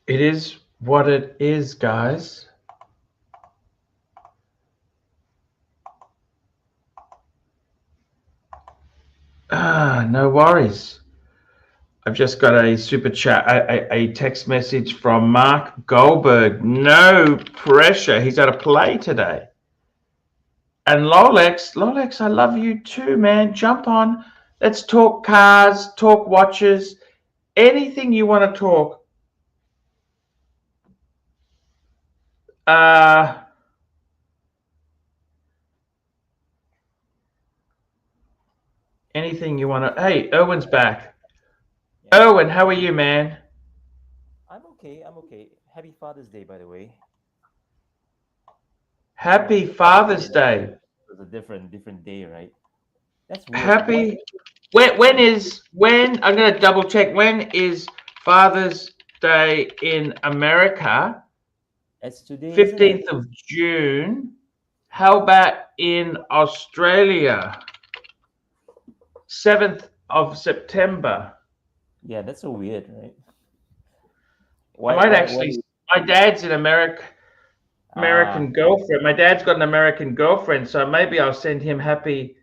is what it is, guys. No worries. I've just got a super chat, a text message from Mark Goldberg. No pressure. He's at a play today. And Lolex, I love you too, man. Jump on. Let's talk cars, talk watches, anything you want to talk. Anything you want to. Hey, Erwin's back. Yeah. Erwin, how are you, man? I'm okay. I'm okay. Happy Father's Day, by the way. Happy Father's Day. It's a different day, right? That's weird. Happy. When I'm gonna double check. When is Father's Day in America? It's today. 15th of June. How about in Australia? 7th of September. Yeah, that's so weird, right? I my dad's an American girlfriend. My dad's got an American girlfriend, so maybe I'll send him happy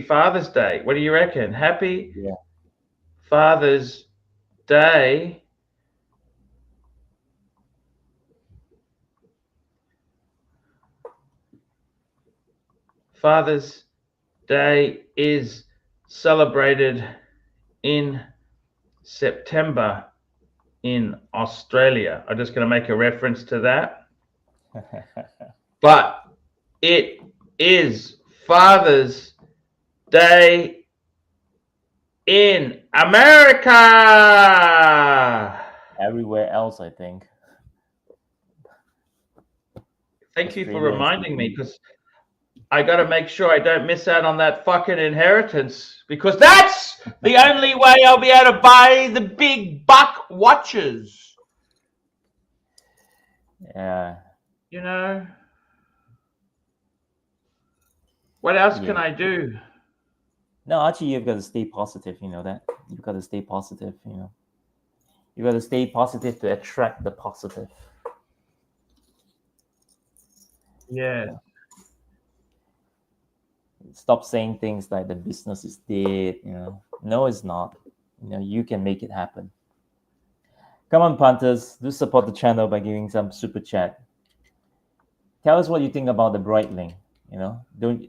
Father's Day. What do you reckon? Happy Father's Day. Father's Day is celebrated in September in Australia. I'm just going to make a reference to that. But it is Father's Day in America. Everywhere else, I think. Thank you for reminding me, because I got to make sure I don't miss out on that fucking inheritance, because that's the only way I'll be able to buy the big buck watches. Yeah. You know? What else can I do? No, Archie, you've got to stay positive. You know that. You've got to stay positive. You know. You got to stay positive to attract the positive. Yeah. Stop saying things like the business is dead. You know, no, it's not. You know, you can make it happen. Come on, punters, do support the channel by giving some super chat. Tell us what you think about the Breitling. You know, don't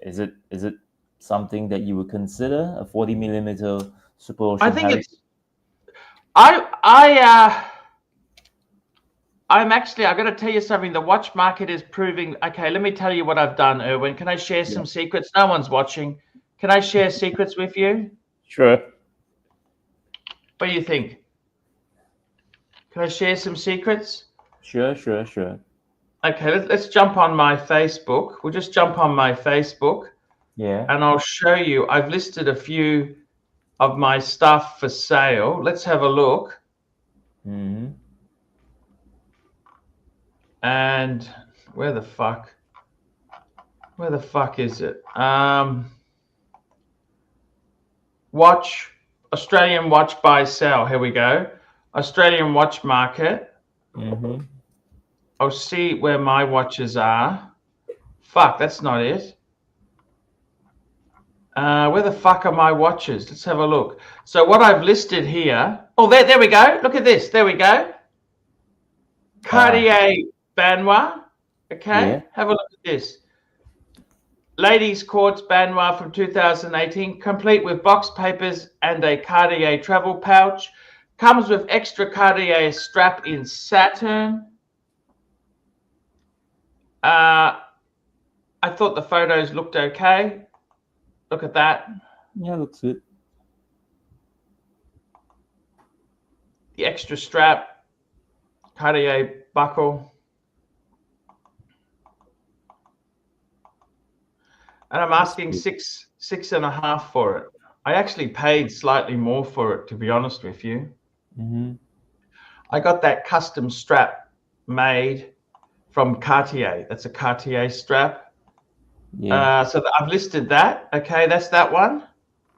is it something that you would consider a 40mm super ocean? I think it's. I'm actually. I got to tell you something. The watch market is proving. Okay, let me tell you what I've done, Erwin. Can I share some secrets? No one's watching. Can I share secrets with you? Sure. What do you think? Can I share some secrets? Sure. Okay, let's jump on my Facebook. We'll just jump on my Facebook. Yeah. And I'll show you. I've listed a few of my stuff for sale. Let's have a look. Mm-hmm. And where the fuck is it? Australian watch buy sell. Here we go. Australian watch market. Mm-hmm. I'll see where my watches are. Fuck, that's not it. Where the fuck are my watches? Let's have a look. So what I've listed here. Oh, there we go. Look at this. There we go. Cartier Banois. Okay. Yeah. Have a look at this. Ladies Quartz Banois from 2018, complete with box papers and a Cartier travel pouch. Comes with extra Cartier strap in Saturn. I thought the photos looked okay. Look at that. Yeah, looks good. The extra strap, Cartier buckle. And I'm asking $6.5 for it. I actually paid slightly more for it, to be honest with you. Mm-hmm. I got that custom strap made from Cartier. That's a Cartier strap. Yeah. So I've listed that. Okay, that's that one.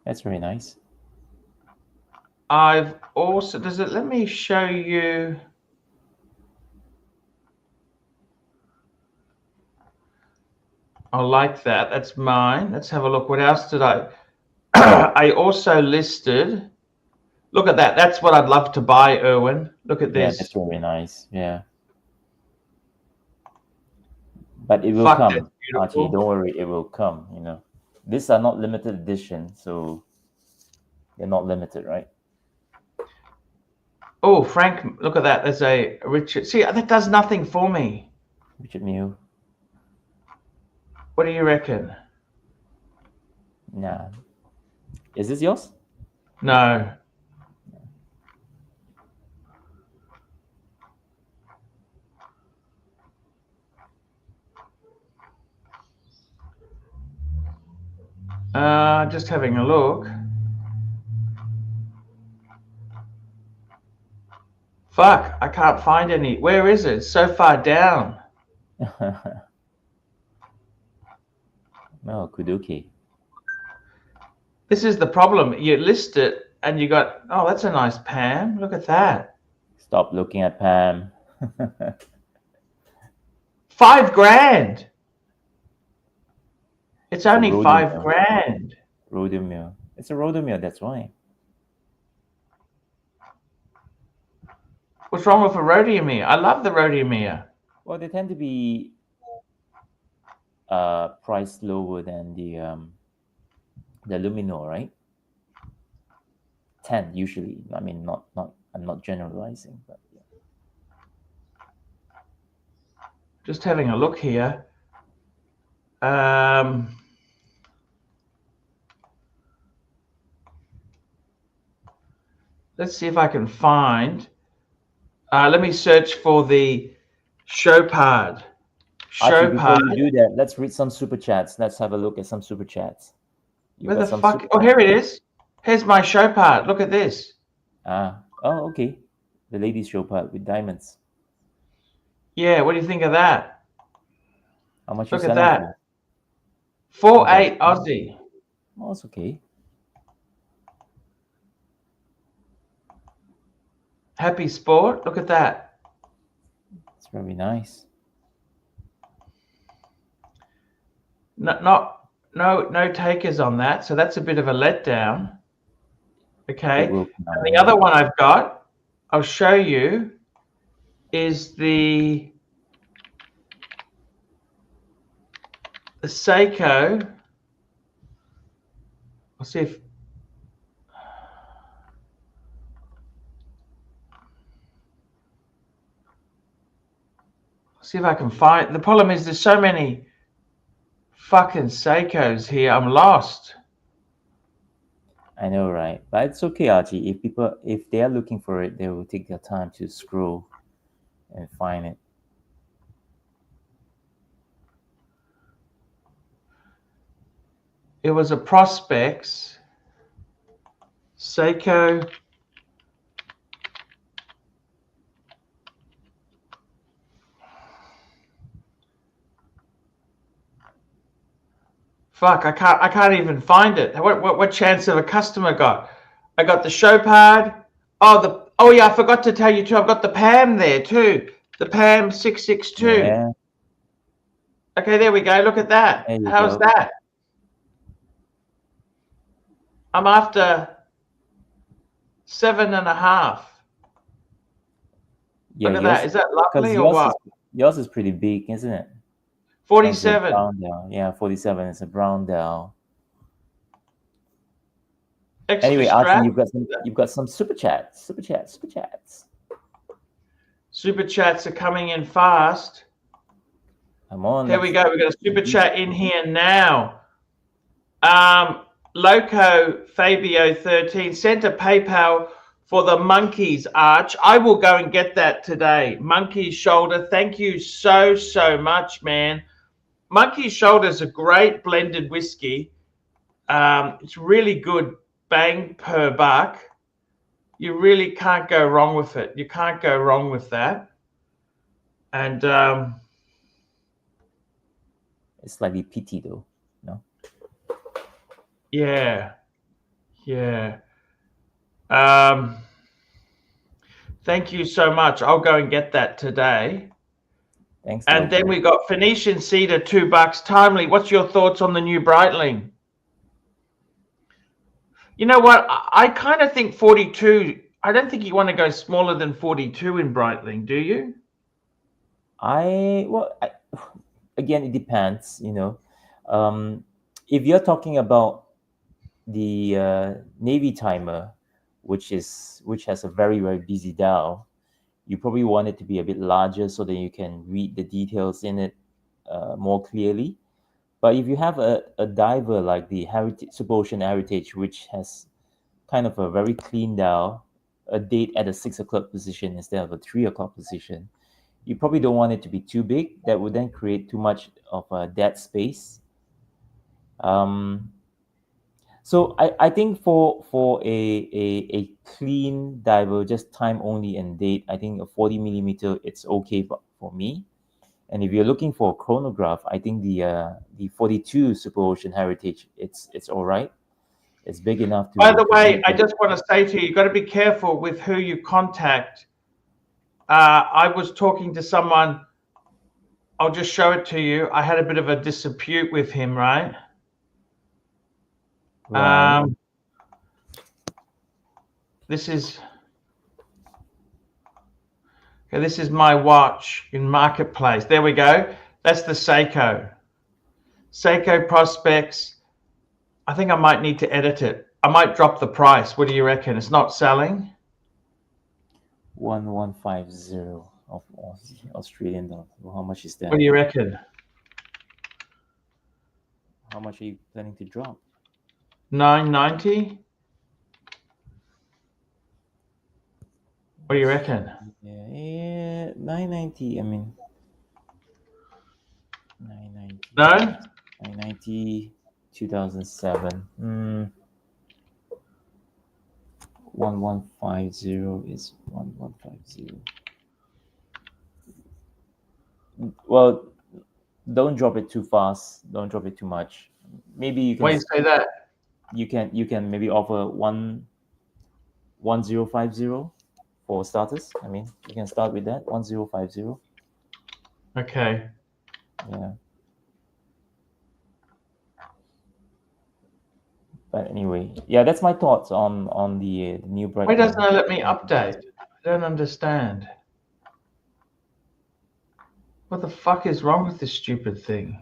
That's very nice. I've also, let me show you. I like that. That's mine. Let's have a look. What else did I? I also listed. Look at that. That's what I'd love to buy, Erwin. Look at this. Yeah, that's very nice. Yeah. But it will come, Archie. Don't worry, it will come. You know, these are not limited edition, so they're not limited, right? Oh, Frank, look at that. There's a Richard. See, that does nothing for me. Richard Mille. What do you reckon? Nah. Is this yours? No. Just having a look. Fuck, I can't find any. Where is it? It's so far down. Oh, Kuduki. This is the problem. You list it And you got, oh, that's a nice Pam. Look at that. Stop looking at Pam. $5,000. It's only rhodium $5,000. Rhodium. It's a rhodium, that's why. What's wrong with a rhodium? I love the rhodium. Well, they tend to be priced lower than the luminor, right? 10 usually. I mean, not. I'm not generalizing, but yeah. Just having a look here. Let's see if I can find. Let me search for the Chopard. Archie, before you do that, let's read some super chats. Let's have a look at some super chats. Where the fuck? Oh, here it is. Here's my Chopard. Look at this. Oh, okay. The ladies' Chopard with diamonds. Yeah, what do you think of that? How much? Look at that. 4.8 Aussie. Oh, it's okay. Happy Sport. Look at that. It's very nice. No takers on that, so that's a bit of a letdown. Okay. And the other one I've got, I'll show you, is the Seiko. I'll see if I can find. The problem is there's so many fucking Seikos here. I'm lost. I know, right? But it's okay, Archie. If they are looking for it, they will take their time to scroll and find it. It was a Prospects Seiko. Fuck, I can't even find it. What chance have a customer got? I got the Chopard. Oh yeah, I forgot to tell you too. I've got the Pam there too. The Pam 662. Yeah. Okay, there we go. Look at that. How's that? I'm after 7.5. Yeah, look at that. Is that lovely or what? Yours is pretty big, isn't it? 47. Yeah, 47. It's a brown dial. Extra anyway, strap. Archie, you've got some super chats. Super chats. Super chats are coming in fast. Come on. Here we go. We've got a super chat in here now. Loco Fabio 13 sent a PayPal for the monkeys, Arch. I will go and get that today. Monkey's Shoulder. Thank you so much, man. Monkey's Shoulder is a great blended whiskey. It's really good bang per buck. You really can't go wrong with it. You can't go wrong with that. And it's slightly peaty though, no? Yeah. Thank you so much. I'll go and get that today. Thanks. And then we got Phoenician Cedar, $2. Timely. What's your thoughts on the new Breitling? You know what? I kind of think 42. I don't think you want to go smaller than 42 in Breitling, do you? Again, it depends. You know, if you're talking about the Navy timer, which has a very busy dial, you probably want it to be a bit larger so that you can read the details in it more clearly. But if you have a diver like the Super Ocean Heritage, which has kind of a very clean dial, a date at a 6 o'clock position instead of a 3 o'clock position, you probably don't want it to be too big. That would then create too much of a dead space. So I think for a clean diver, just time only and date, I think a 40 millimeter, it's okay for me. And if you're looking for a chronograph, I think the 42 Super Ocean Heritage, it's all right. It's big enough to. By the way, I just want to say to you, you've got to be careful with who you contact. I was talking to someone. I'll just show it to you. I had a bit of a dispute with him, right? Right. This is my watch in Marketplace. There we go. That's the Seiko. Seiko Prospects. I think I might need to edit it. I might drop the price. What do you reckon? It's not selling? 1150 of Australian dollars. Well, how much is that? What do you reckon? How much are you planning to drop? 990. What do you reckon? Yeah, 990. I mean, 990. No? 990, 2007. 1150 is 1150. Well, don't drop it too fast. Don't drop it too much. Maybe you can. Why do you say that? You can maybe offer 1050 for starters. I mean, you can start with that 1050. Okay. Yeah. But anyway, yeah, that's my thoughts on the new Breitling. Why doesn't it let me update? I don't understand. What the fuck is wrong with this stupid thing?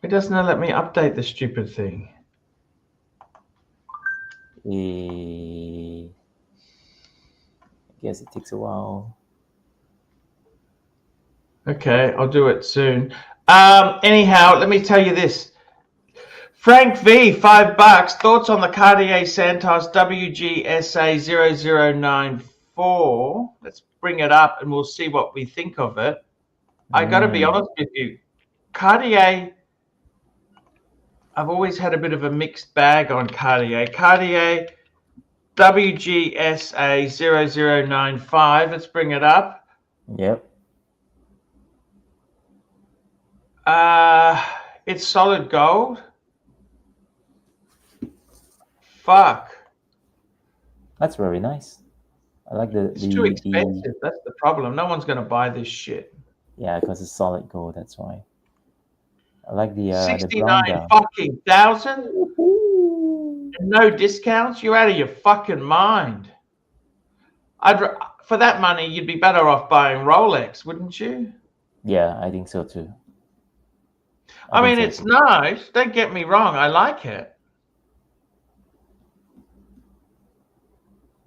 Why doesn't it let me update the stupid thing? I guess it takes a while. Okay, I'll do it soon. Anyhow, let me tell you this. Frank V, $5. Thoughts on the Cartier Santos WGSA 0094. Let's bring it up and we'll see what we think of it. I got to be honest with you. Cartier, I've always had a bit of a mixed bag on Cartier. Cartier WGSA 0095. Let's bring it up. Yep. It's solid gold. Fuck. That's very nice. I like the. It's too expensive. That's the problem. No one's going to buy this shit. Yeah, because it's solid gold. That's why. I like the 69 fucking thousand. No discounts. You're out of your fucking mind. For that money, you'd be better off buying Rolex, wouldn't you? Yeah, I think so too. I mean, it's nice. Don't get me wrong. I like it.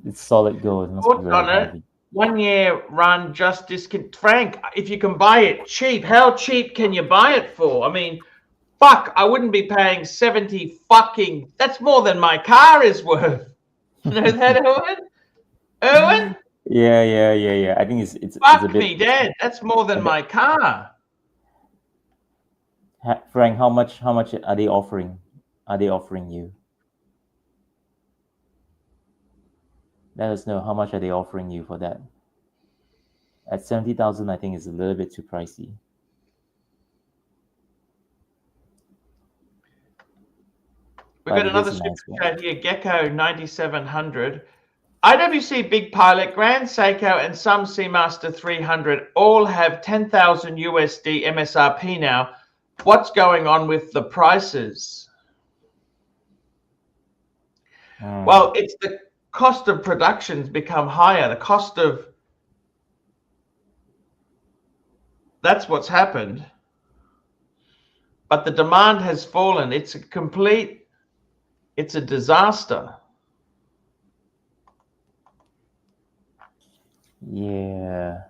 It's solid gold. It must be very heavy. 1 year run, just discount. Frank, if you can buy it cheap, how cheap can you buy it for? I mean, fuck, I wouldn't be paying 70 fucking. That's more than my car is worth. You know that, Erwin? Erwin? Yeah. I think it's fuck a bit. Me, Dad. That's more than my car. Frank, how much are they offering? Are they offering you? Let us know how much are they offering you for that. At 70,000, I think is a little bit too pricey. We've got another super chat here. Gecko 9700. IWC Big Pilot, Grand Seiko, and some Seamaster 300 all have 10,000 USD MSRP now. What's going on with the prices? Well, it's the cost of production's become higher. The cost of that's what's happened. But the demand has fallen. It's a disaster. Yeah.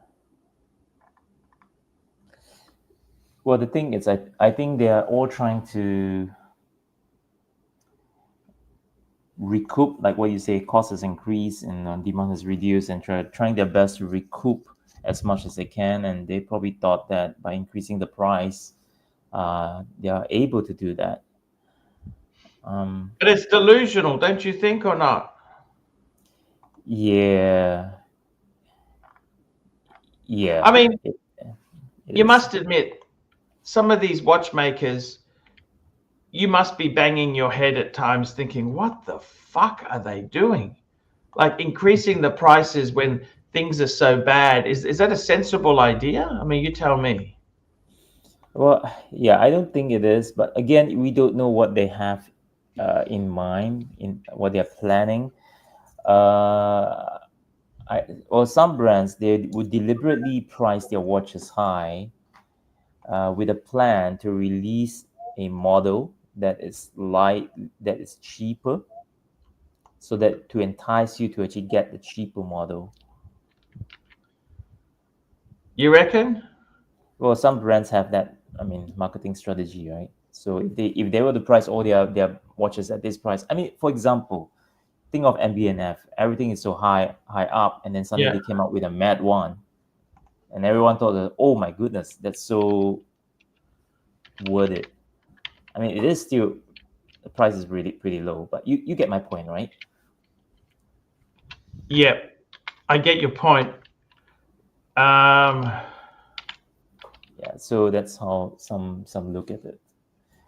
Well, the thing is, I think they are all trying to recoup, like what you say, cost has increased and demand has reduced, and trying their best to recoup as much as they can. And they probably thought that by increasing the price, they are able to do that. But it's delusional, don't you think, or not? Yeah. Yeah. I mean, it you is. must admit, some of these watchmakers, you must be banging your head at times thinking, what the fuck are they doing? Like increasing the prices when things are so bad. Is that a sensible idea? I mean, you tell me. Well, yeah, I don't think it is. But again, we don't know what they have in mind, in what they're planning. Some brands, they would deliberately price their watches high with a plan to release a model that is light, that is cheaper, so that to entice you to actually get the cheaper model. You reckon? Well, some brands have that, I mean, marketing strategy, right? So if they were to price all their watches at this price, I mean, for example, think of MB&F. Everything is so high up, and then suddenly they came out with a Mad One, and everyone thought that, oh my goodness, that's so worth it. I mean, it is still, the price is really pretty low, but you get my point, right? Yeah, I get your point. Yeah, so that's how some look at it.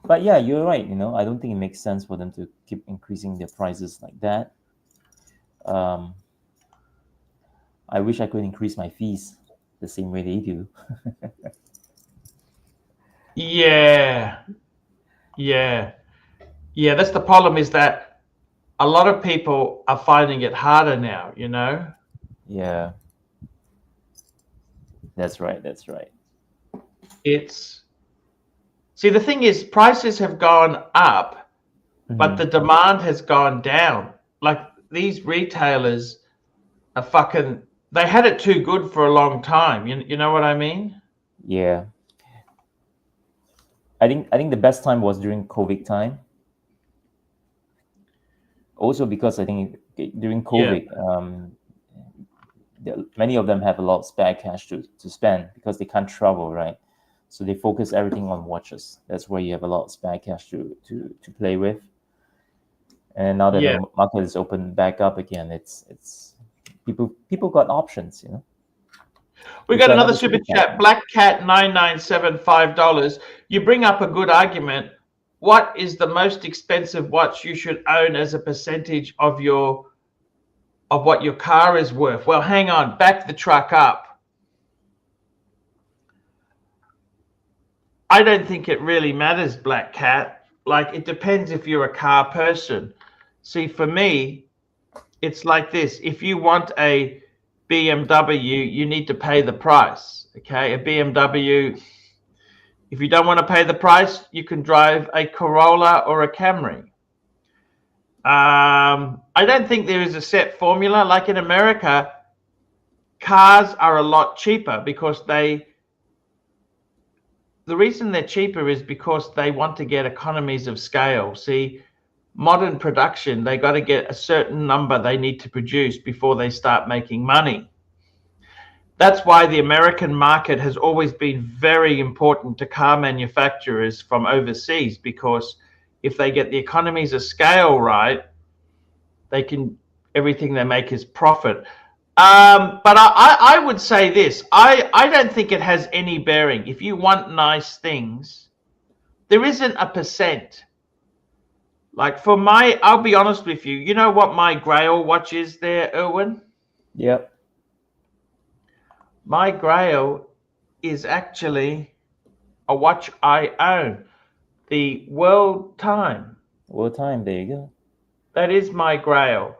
But yeah, you're right. I don't think it makes sense for them to keep increasing their prices like that. I wish I could increase my fees the same way they do. Yeah. That's the problem, is that a lot of people are finding it harder now, Yeah. That's right. See, the thing is, prices have gone up, but the demand has gone down. Like, these retailers are they had it too good for a long time. You know what I mean? Yeah. I think the best time was during COVID time. Also because I think during COVID, many of them have a lot of spare cash to spend because they can't travel, right? So they focus everything on watches. That's where you have a lot of spare cash to play with. And now that the market is open back up again, it's people got options, We got another super chat. Black Cat 997, $5. You bring up a good argument. What is the most expensive watch you should own as a percentage of what your car is worth? Well, hang on, back the truck up. I don't think it really matters, Black Cat. Like, it depends if you're a car person. See, for me, it's like this. If you want a BMW, you need to pay the price. Okay, a BMW. If you don't want to pay the price, you can drive a Corolla or a Camry. I don't think there is a set formula. Like in America, cars are a lot cheaper because the reason they're cheaper is because they want to get economies of scale. See, modern production, they got to get a certain number they need to produce before they start making money. That's why the American market has always been very important to car manufacturers from overseas, because if they get the economies of scale right, everything they make is profit. But I would say this, I don't think it has any bearing. If you want nice things, there isn't a percent. Like I'll be honest with you, you know what my Grail watch is there, Erwin? Yep. My Grail is actually a watch I own, the World Time. World Time, there you go. That is my Grail.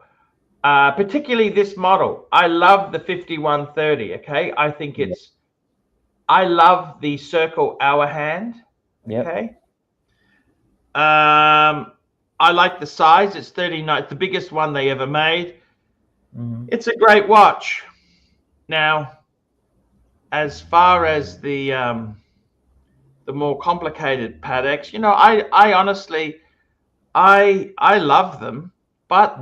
Particularly this model. I love the 5130, okay? I think I love the circle hour hand, okay? I like the size. It's 39, the biggest one they ever made. It's a great watch. Now, as far as the more complicated Pateks, I honestly, I love them, but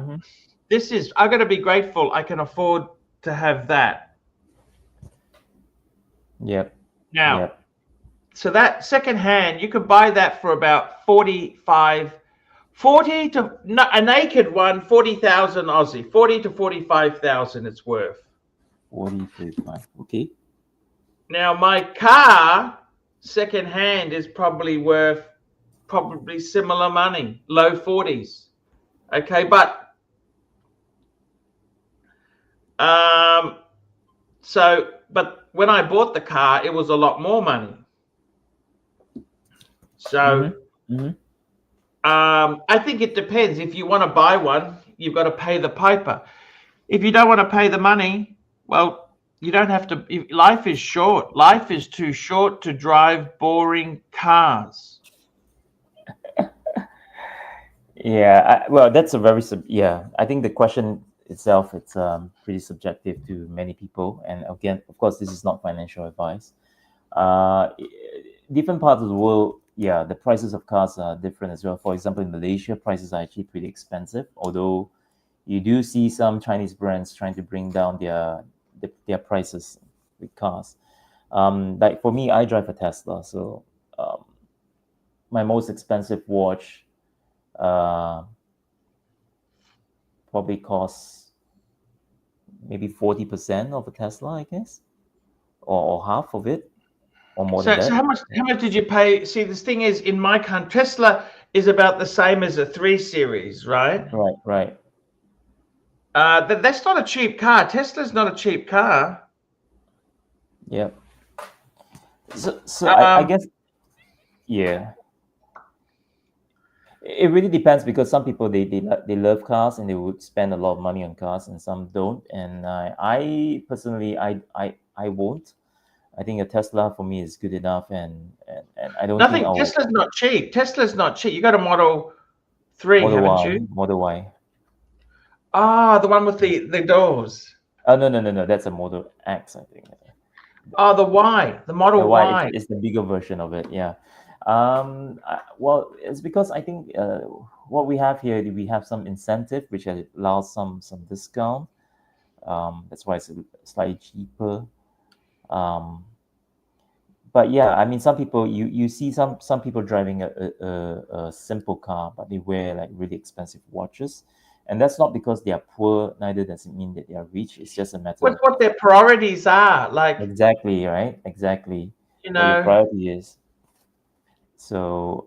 I got to be grateful I can afford to have that. Yep. Now, so that second hand, you could buy that for about 40 to a naked one, 40,000 Aussie, 40 to 45,000 it's worth. 45. Okay. Now my car secondhand is probably worth similar money, low 40s. Okay, but but when I bought the car, it was a lot more money. So I think it depends. If you want to buy one, you've got to pay the piper. If you don't want to pay the money, well, you don't have to. Life is short. Life is too short to drive boring cars. Yeah, well, that's a very I think the question itself, it's pretty subjective to many people, and again, of course, this is not financial advice. Different parts of the world, the prices of cars are different as well. For example, in Malaysia, prices are actually pretty expensive, although you do see some Chinese brands trying to bring down their prices with cars. Like for me, I drive a Tesla, so my most expensive watch probably costs maybe 40% of a Tesla, I guess, or half of it, or more than that. So how much did you pay? See, this thing is, in my country, Tesla is about the same as a 3 Series, right? Right. That's not a cheap car. Tesla's not a cheap car. Yeah. So I guess, it really depends, because some people they love cars and they would spend a lot of money on cars, and some don't. And I personally I won't. I think a Tesla for me is good enough, and I don't think Tesla's not cheap. Tesla's not cheap. You got a Model 3, haven't you? Model Y. Ah, the one with the doors. Oh no, that's a Model X, I think. Oh, the Y, the Model Y. Is the bigger version of it, yeah. Well, it's because I think what we have here, we have some incentive which allows some discount. That's why it's slightly cheaper. But yeah, I mean, some people you see some people driving a simple car, but they wear like really expensive watches, and that's not because they are poor. Neither does it mean that they are rich. It's just a matter of what their priorities are. Like, exactly, right? Exactly. You what your priority is. So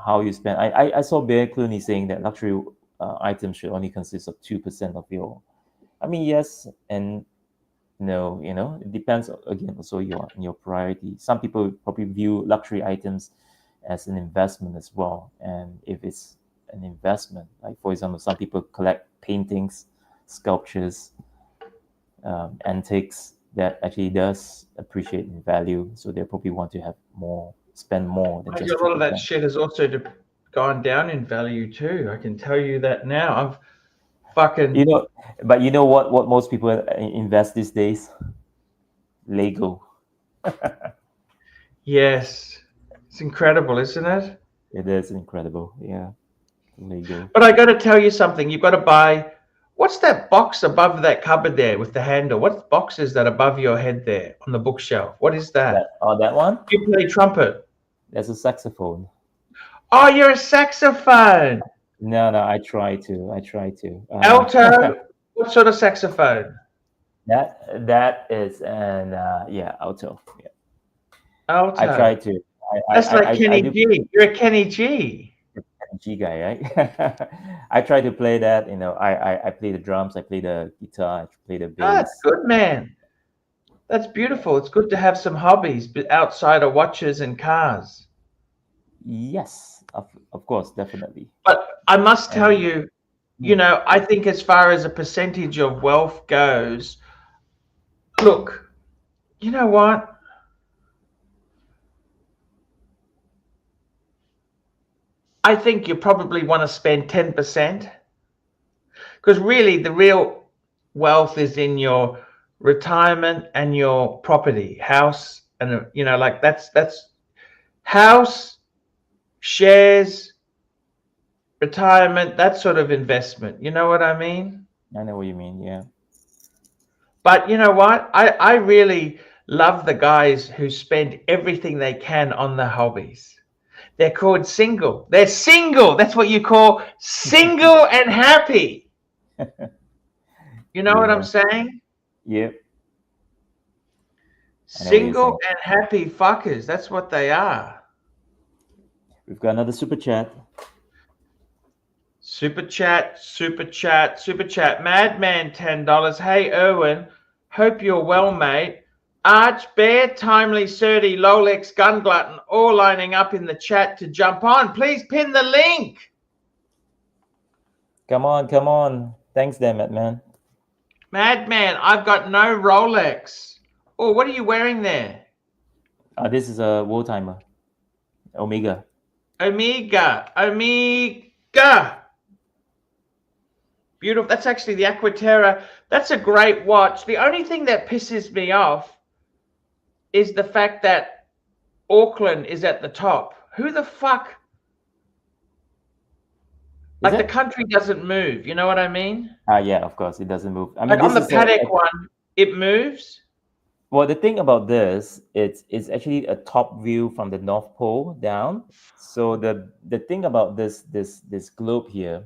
how you spend. I saw Bear Clooney saying that luxury items should only consist of 2% of your. I mean, yes and no. It depends again also your priority. Some people probably view luxury items as an investment as well, and if it's an investment, like for example, some people collect paintings, sculptures, antiques that actually does appreciate in value, so they probably want to have more. Spend more than just a lot of that shit has also gone down in value too. I can tell you that now. I've fucking but you know what most people invest these days? Lego. Yes, it's incredible, isn't it? It is incredible, yeah. Lego. But I got to tell you something. You've got to buy. What's that box above that cupboard there with the handle? What box is that above your head there on the bookshelf? What is that? That one? You play trumpet. That's a saxophone. Oh, you're a saxophone. No, I try to. Alto. What sort of saxophone? That is an alto. Yeah. Alto. I try to. That's like Kenny G. You're a Kenny G. G guy, right? I try to play that. I play the drums, I play the guitar, I play the bass. Oh, that's good, man. That's beautiful. It's good to have some hobbies outside of watches and cars. Yes, of course, definitely. But I must tell you, I think as far as a percentage of wealth goes, look, you know what? I think you probably want to spend 10%, because really the real wealth is in your retirement and your property, house, and like that's house, shares, retirement, that sort of investment. You know what I mean? I know what you mean, yeah. But you know what? I really love the guys who spend everything they can on the hobbies. They're called single. They're single. That's what you call single and happy. You know what I'm saying? Yep. Single and happy fuckers. That's what they are. We've got another super chat. Super chat, super chat, super chat. Madman, $10. Hey, Erwin. Hope you're well, mate. Arch, Bear, Timely, Surdy, Lolex, Gun Glutton, all lining up in the chat to jump on. Please pin the link. Come on, come on. Thanks, damn it, man. Madman, I've got no Rolex. Oh, what are you wearing there? This is a World Timer. Omega. Omega. Beautiful. That's actually the Aqua Terra. That's a great watch. The only thing that pisses me off is the fact that Auckland is at the top. Who the fuck? Like the country doesn't move. You know what I mean? Yeah, of course. It doesn't move. I mean, like on the Patek one, it moves. Well, the thing about this, it's actually a top view from the North Pole down. So the thing about this globe here,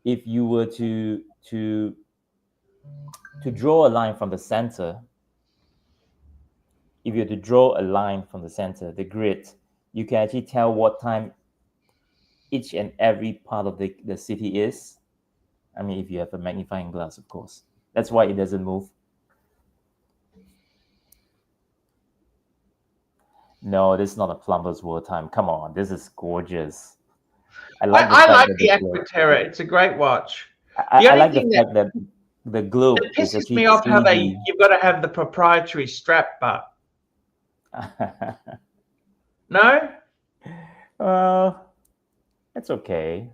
if you were to draw a line from the center, if you were to draw a line from the center, the grid, you can actually tell what time each and every part of the city is. I mean, if you have a magnifying glass, of course. That's why it doesn't move. No, this is not a plumber's world time. Come on, this is gorgeous. I like the Aqua Terra. It's a great watch. I like the fact that the globe is actually me off how you've got to have the proprietary strap bar. No? It's okay.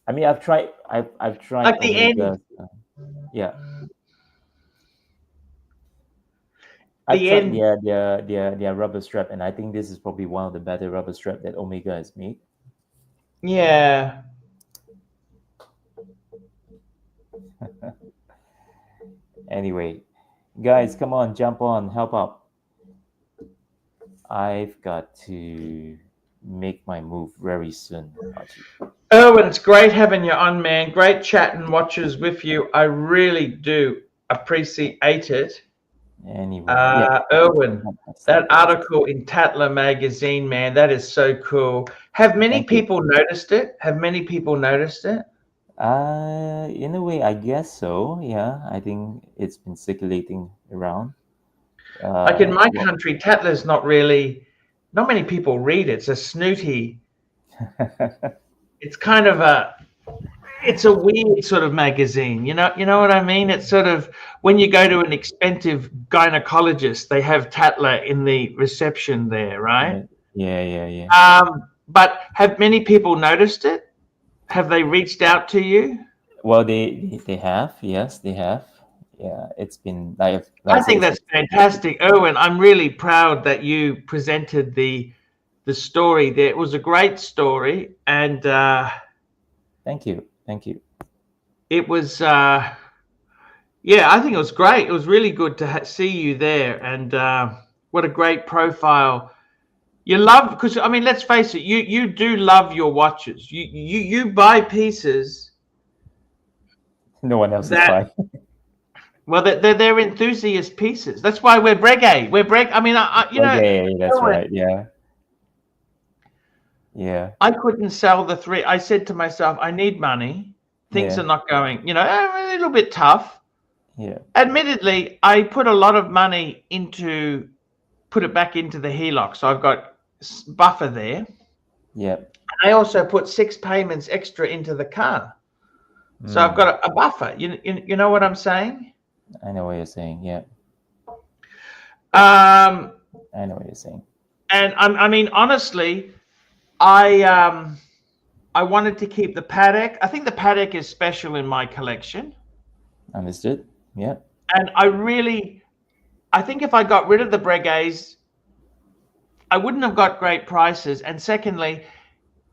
I mean, I've tried like the end. Yeah. I've tried their rubber strap, and I think this is probably one of the better rubber strap that Omega has made. Yeah. Anyway, guys, come on, jump on, help out. I've got to make my move very soon, Archie. Erwin, it's great having you on, man. Great chatting watches with you. I really do appreciate it. Anyway, Erwin, that article in Tatler Magazine, man, that is so cool. Have many people noticed it? Have many people noticed it? In a way, I guess so. Yeah, I think it's been circulating around. Like in my country, Tatler's not many people read it. It's a snooty. It's kind of it's a weird sort of magazine. You know what I mean? It's sort of when you go to an expensive gynecologist, they have Tatler in the reception there, right? Yeah. But have many people noticed it? Have they reached out to you? Well, they have. Yes, they have. Yeah, it's been like I think that's fantastic, Erwin. I'm really proud that you presented the story there. It was a great story, and thank you. It was I think it was great. It was really good to see you there, and what a great profile. You love, because I mean, let's face it, you do love your watches. You buy pieces no one else is buying. Well, they're enthusiast pieces. That's why we're Breguet. I mean, that's right. Yeah. I couldn't sell the three. I said to myself, I need money. Things are not going, a little bit tough. Yeah. Admittedly, I put a lot of money put it back into the HELOC. So I've got buffer there. Yeah. I also put 6 payments extra into the car. So I've got a buffer. You know what I'm saying? I know what you're saying. Yeah. I know what you're saying. And I mean, honestly, I wanted to keep the Patek. I think the Patek is special in my collection. Understood. Yeah. And I think if I got rid of the Breguets, I wouldn't have got great prices. And secondly,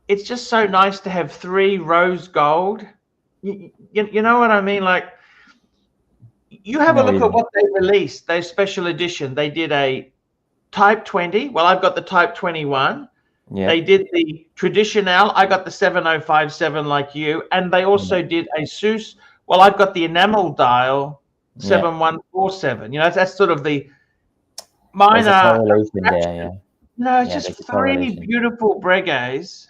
it's just so nice to have 3 rose gold. You know what I mean? Like, you have a look at what they released, their special edition. They did a Type 20. Well, I've got the Type 21. Yeah. They did the Traditional. I got the 7057 like you. And they also did a Seuss. Well, I've got the enamel dial 7147. You know, that's sort of the There's a minor. correlation there, yeah. No, it's Yeah, just there's a three correlation. beautiful Breguets,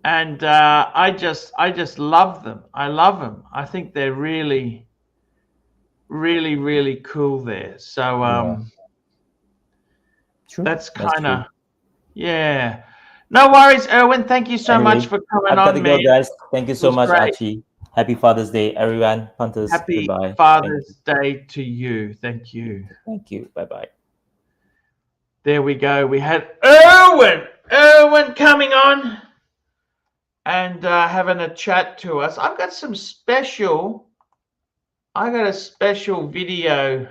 and I just love them. I love them. I think they're really, really, really cool there. So True. that's That's kind of true. yeah. No worries, Erwin. Thank you so much Anyway, for coming I've got to on, go, man. guys. Thank you It so was much, great. Archie. Happy Father's Day, everyone. Punters, Happy goodbye. Father's Day to you. Thank you. Thank you. Bye-bye. There we go. We had Erwin coming on and having a chat to us. I got a special video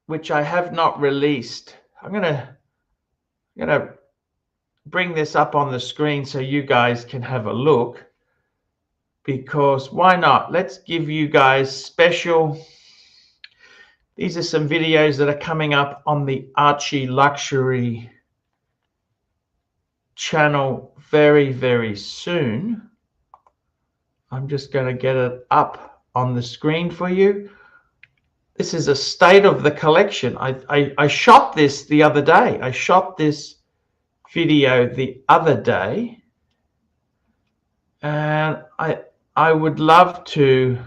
which I have not released. I'm gonna bring this up on the screen so you guys can have a look, because why not? Let's give you guys special. These are some videos that are coming up on the ArchieLuxury channel very, very soon. I'm just going to get it up on the screen for you. This is a state of the collection. I shot this the other day. I shot this video the other day, and I would love to.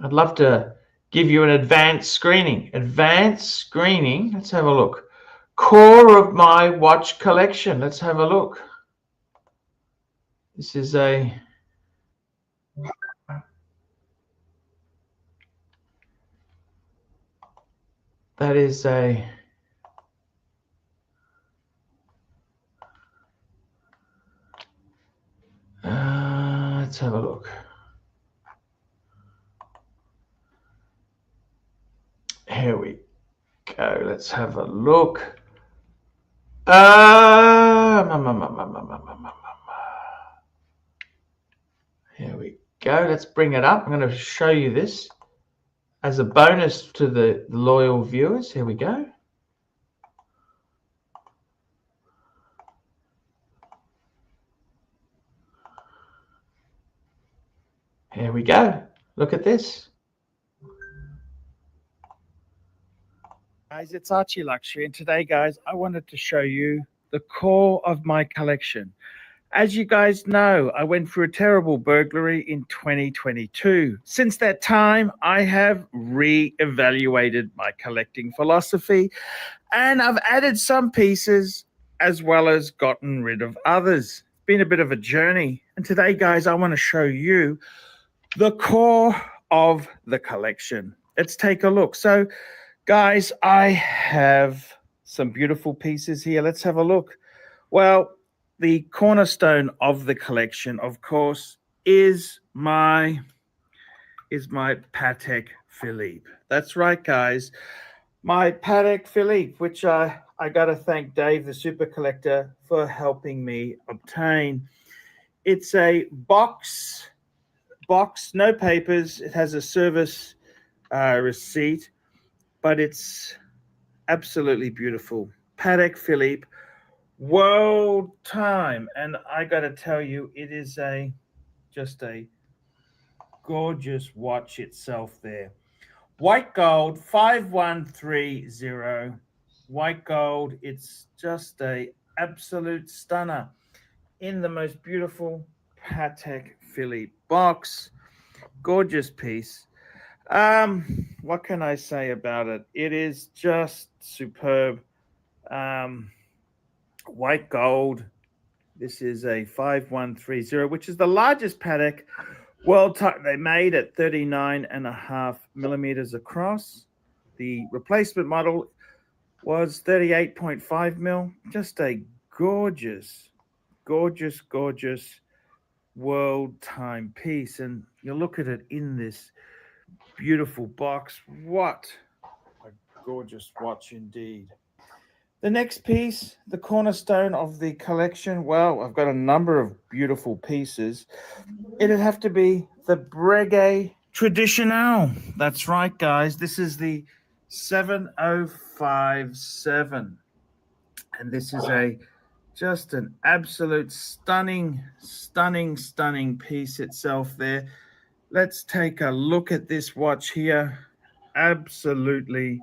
I'd love to give you an advanced screening. Advanced screening. Let's have a look. Core of my watch collection. Let's have a look. This is a that is a let's have a look. Here we go. Let's have a look. Here we go. Let's bring it up. I'm going to show you this as a bonus to the loyal viewers. Here we go. Here we go. Look at this. Guys, it's ArchieLuxury, and today, guys, I wanted to show you the core of my collection. As you guys know, I went through a terrible burglary in 2022. Since that time, I have re-evaluated my collecting philosophy, and I've added some pieces as well as gotten rid of others. It's been a bit of a journey, and today, guys, I want to show you the core of the collection. Let's take a look. So, guys, I have some beautiful pieces here. Let's have a look. Well, the cornerstone of the collection, of course, is my Patek Philippe. That's right, guys. My Patek Philippe, which I got to thank Dave, the super collector, for helping me obtain. It's a box, no papers. It has a service receipt, but it's absolutely beautiful. Patek Philippe, world time, and I got to tell you, it is just a gorgeous watch itself there. White gold, 5130. White gold, it's just a absolute stunner in the most beautiful Patek Philippe box. Gorgeous piece. What can I say about it? It is just superb. White gold. This is a 5130, which is the largest Patek world they made at 39.5 millimeters across. The replacement model was 38.5 mil. Just a gorgeous, gorgeous, gorgeous world time piece. And you look at it in this beautiful box. What a gorgeous watch indeed. The next piece, the cornerstone of the collection, well, I've got a number of beautiful pieces. It'd have to be the Breguet Traditionnel. That's right, guys. This is the 7057. And this is just an absolute stunning piece itself there. Let's take a look at this watch here. Absolutely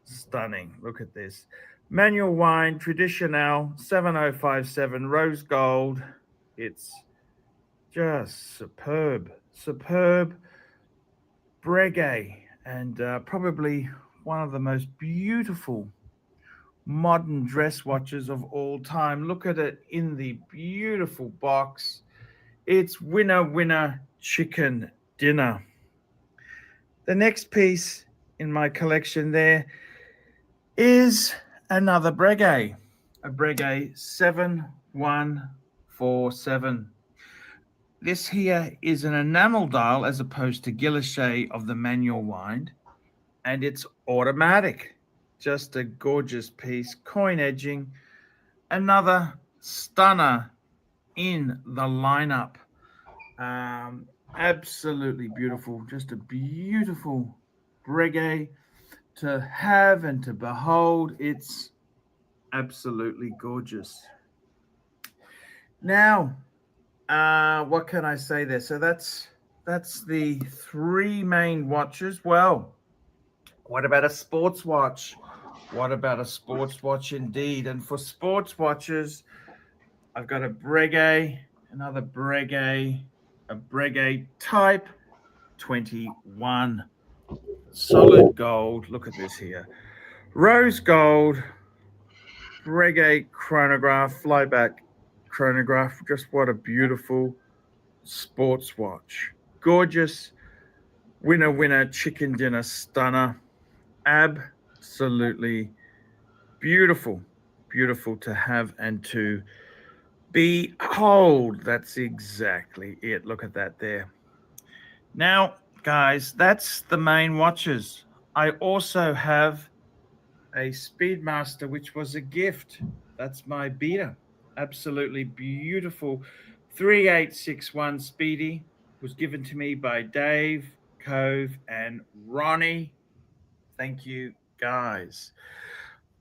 stunning. Look at this. Manual wind, traditional, 7057, rose gold. It's just superb. Superb. Breguet, and probably one of the most beautiful modern dress watches of all time. Look at it in the beautiful box. It's winner, winner, chicken dinner. The next piece in my collection there is another Breguet, a Breguet 7147. This here is an enamel dial as opposed to guilloche of the manual wind, and it's automatic. Just a gorgeous piece, coin edging, another stunner in the lineup. Absolutely beautiful, just a beautiful Breguet to have and to behold. It's absolutely gorgeous. Now, what can I say there? So that's the three main watches. Well, what about a sports watch? What about a sports watch indeed? And for sports watches, I've got a Breguet, another Breguet, a Breguet Type 21. Solid gold. Look at this here. Rose gold, Breguet chronograph, flyback chronograph. Just what a beautiful sports watch. Gorgeous. Winner, winner, chicken dinner stunner. Absolutely beautiful. Beautiful to have and to behold. That's exactly it. Look at that there. Now, guys, that's the main watches. I also have a Speedmaster, which was a gift. That's my beta. Absolutely beautiful 3861 Speedy. Was given to me by Dave, Cove, and Ronnie. Thank you, guys.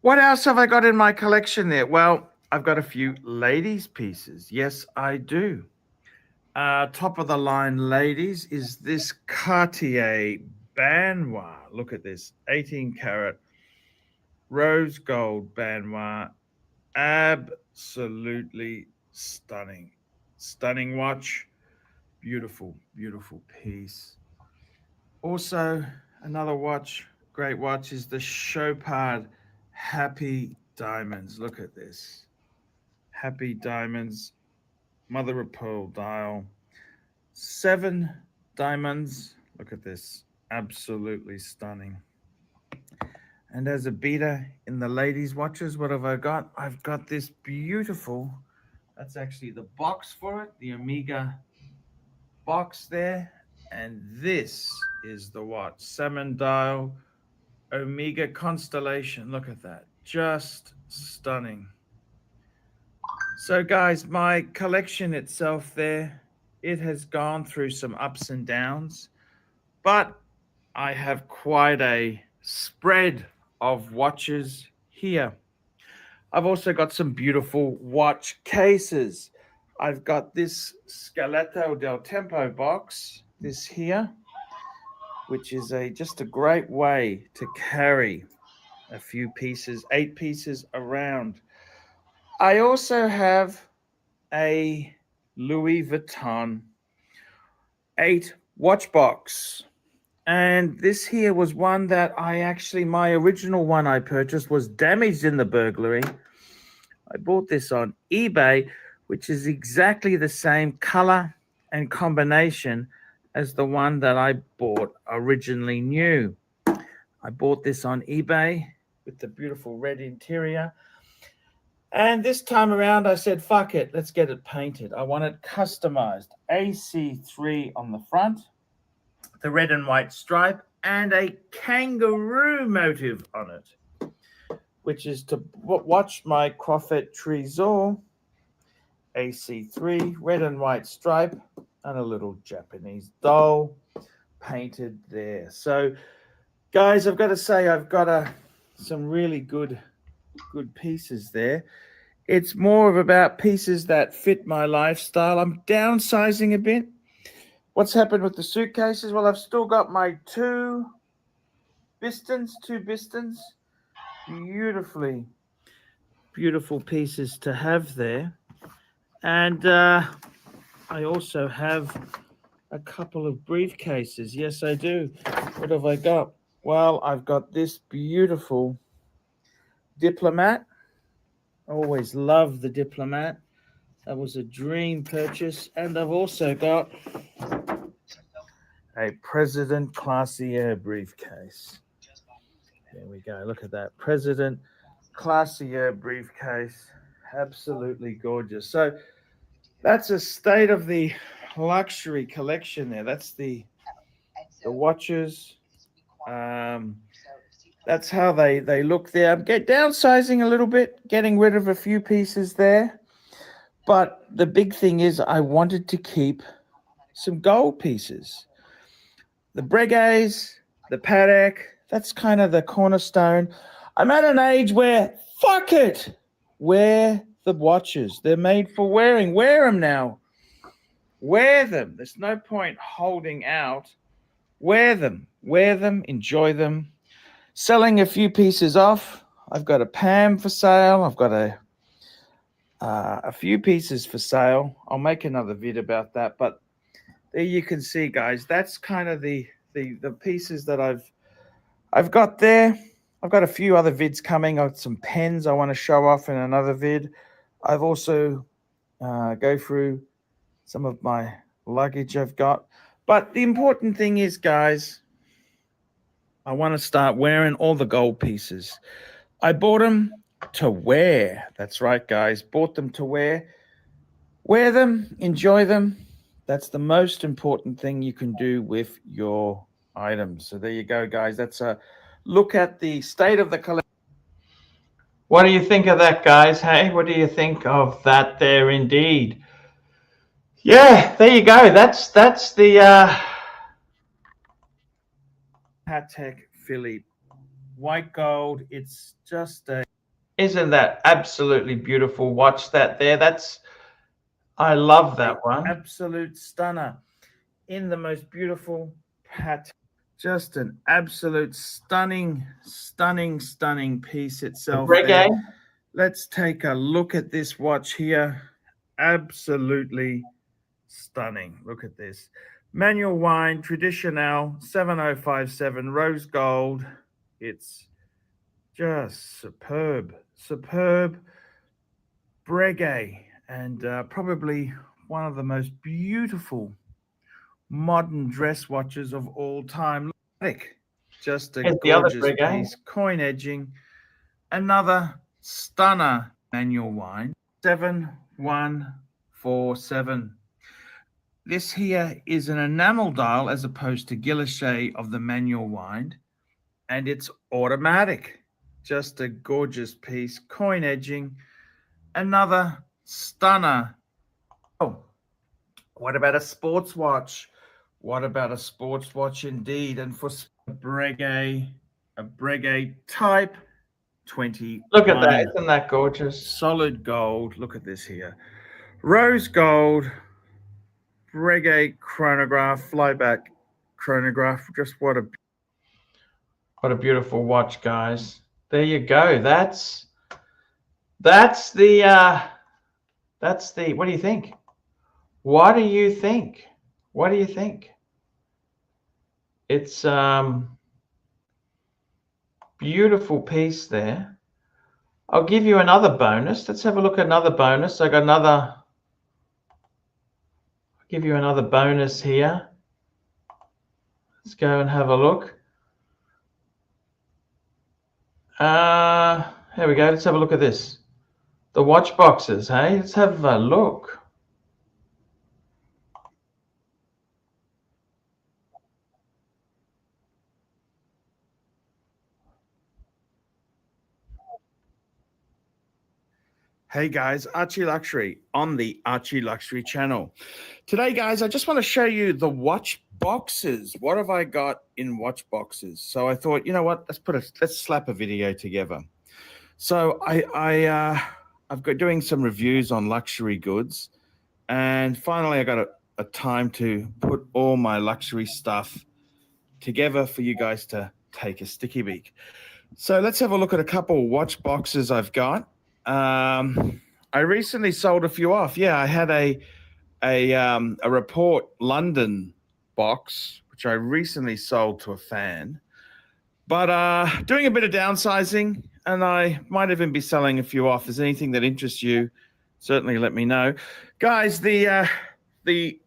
What else have I got in my collection there? Well, I've got a few ladies' pieces. Yes, I do. Top of the line, ladies, is this Cartier Banois. Look at this, 18 karat rose gold Banois. Absolutely stunning. Stunning watch. Beautiful, beautiful piece. Also, another watch, great watch, is the Chopard Happy Diamonds. Look at this. Happy Diamonds, mother of pearl dial. 7 diamonds. Look at this. Absolutely stunning. And as a beta in the ladies' watches, what have I got? I've got this beautiful, that's actually the box for it, the Omega box there. And this is the watch. Salmon dial, Omega Constellation. Look at that. Just stunning. So, guys, my collection itself there, it has gone through some ups and downs, but I have quite a spread of watches here. I've also got some beautiful watch cases. I've got this Scalletto Deltempo box, this here, which is just a great way to carry a few pieces, 8 pieces around. I also have a Louis Vuitton 8 watch box. And this here was one that my original one I purchased was damaged in the burglary. I bought this on eBay, which is exactly the same color and combination as the one that I bought originally new. I bought this on eBay with the beautiful red interior. And this time around, I said, fuck it, let's get it painted. I want it customized. AC3 on the front, the red and white stripe, and a kangaroo motive on it, which is to watch my Croffet Trésor. AC3, red and white stripe, and a little Japanese doll painted there. So, guys, I've got to say, I've got some really good pieces there. It's more of about pieces that fit my lifestyle. I'm downsizing a bit. What's happened with the suitcases? Well, I've still got my two Bistons. Beautiful pieces to have there. And I also have a couple of briefcases. Yes, I do. What have I got? Well, I've got this beautiful Diplomat. I always loved the Diplomat. That was a dream purchase. And I've also got a President Classier briefcase. There we go. Look at that. President Classier briefcase. Absolutely gorgeous. So that's a state of the luxury collection there. That's the watches. That's how they look there. I'm downsizing a little bit, getting rid of a few pieces there. But the big thing is I wanted to keep some gold pieces. The Breguets, the Patek, that's kind of the cornerstone. I'm at an age where, fuck it, wear the watches. They're made for wearing. Wear them now. Wear them. There's no point holding out. Wear them. Wear them. Enjoy them. Selling a few pieces off. I've got a Pam for sale. I've got a few pieces for sale. I'll make another vid about that. But there you can see, guys. That's kind of the pieces that I've got there. I've got a few other vids coming. I've got some pens I want to show off in another vid. I've also go through some of my luggage I've got. But the important thing is, guys, I want to start wearing all the gold pieces. I bought them to wear. That's right, guys. Bought them to wear. Wear them. Enjoy them. That's the most important thing you can do with your items. So there you go, guys. That's a look at the state of the collection. What do you think of that, guys? Hey, what do you think of that there indeed? Yeah, there you go. That's the Patek Philippe. White gold. It's just a... Isn't that absolutely beautiful? Watch that there. I love that one. Absolute stunner. In the most beautiful Patek. Just an absolute stunning piece itself. Breguet. Let's take a look at this watch here. Absolutely stunning. Look at this. Manual wind, traditional, 7057, rose gold. It's just superb. Breguet, and probably one of the most beautiful modern dress watches of all time. Just a gorgeous piece. Coin edging. Another stunner manual wind. 7147. This here is an enamel dial as opposed to guilloche of the manual wind. And it's automatic. Just a gorgeous piece. Coin edging. Another stunner. Oh, what about a sports watch? What about a sports watch indeed? And for a Breguet type 20. Look at that. Isn't that gorgeous? Solid gold. Look at this here. Rose gold. Breguet chronograph. Flyback chronograph. Just what a beautiful watch, guys. There you go. That's the what do you think? What do you think? What do you think? It's beautiful piece there. I'll give you another bonus. Let's have a look at another bonus. I'll give you another bonus here. Let's go and have a look. Here we go. Let's have a look at this. The watch boxes, hey? Let's have a look. Hey guys, ArchieLuxury on the ArchieLuxury channel. Today, guys, I just want to show you the watch boxes. What have I got in watch boxes? So I thought, you know what? Let's slap a video together. So I've got doing some reviews on luxury goods, and finally I got a time to put all my luxury stuff together for you guys to take a sticky beak. So let's have a look at a couple watch boxes I've got. I recently sold a few off. Yeah, I had a Report London box, which I recently sold to a fan. But doing a bit of downsizing, and I might even be selling a few off. If there's anything that interests you, certainly let me know. Guys, the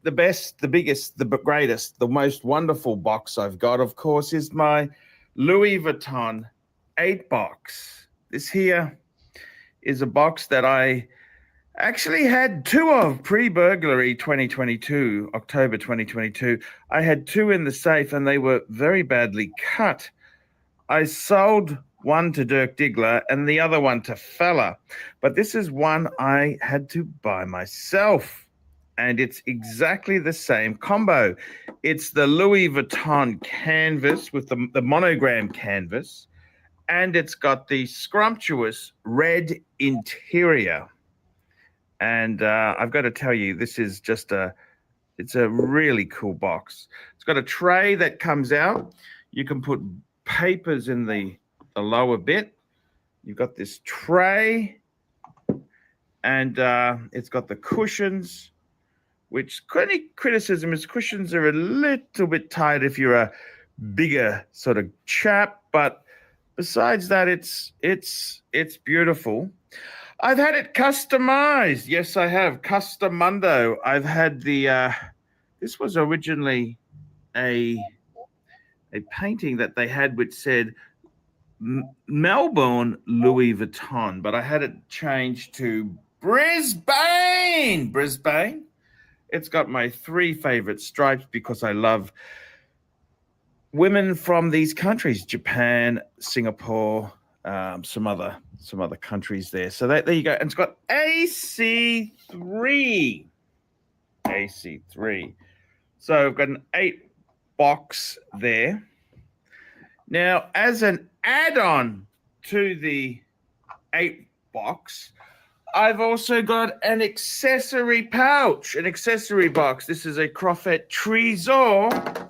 best, the biggest, the greatest, the most wonderful box I've got, of course, is my Louis Vuitton 8 box. This here is a box that I actually had two of pre-burglary 2022, October 2022. I had two in the safe and they were very badly cut. I sold one to Dirk Diggler and the other one to Fella. But this is one I had to buy myself. And it's exactly the same combo. It's the Louis Vuitton canvas with the monogram canvas. And it's got the scrumptious red interior. And I've got to tell you, this is just it's a really cool box. It's got a tray that comes out. You can put papers in the lower bit. You've got this tray. And it's got the cushions, which any criticism is cushions are a little bit tight if you're a bigger sort of chap. But besides that, it's beautiful. I've had it customized. Yes, I have. Customundo. I've had the this was originally a painting that they had which said Melbourne Louis Vuitton, but I had it changed to Brisbane. Brisbane. It's got my three favorite stripes because I love women from these countries, Japan, Singapore, some other countries there. So there you go. And it's got AC3. AC3. So I've got an 8 box there. Now, as an add-on to the 8 box, I've also got an accessory pouch, an accessory box. This is a Crofet Trésor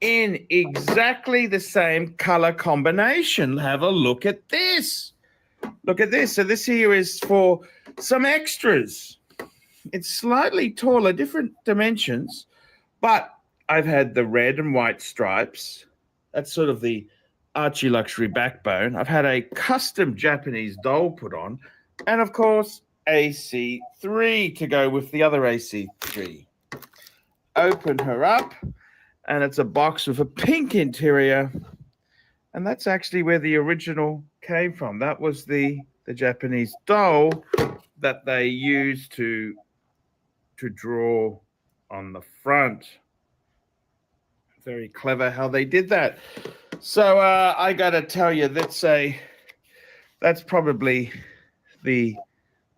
in exactly the same color combination. Have a look at this. Look at this. So this here is for some extras. It's slightly taller, different dimensions, but I've had the red and white stripes. That's sort of the ArchieLuxury backbone. I've had a custom Japanese doll put on, and of course, AC3 to go with the other AC3. Open her up, and it's a box with a pink interior, and that's actually where the original came from. That was the Japanese doll that they used to draw on the front. Very clever how they did that. So I got to tell you, that's probably the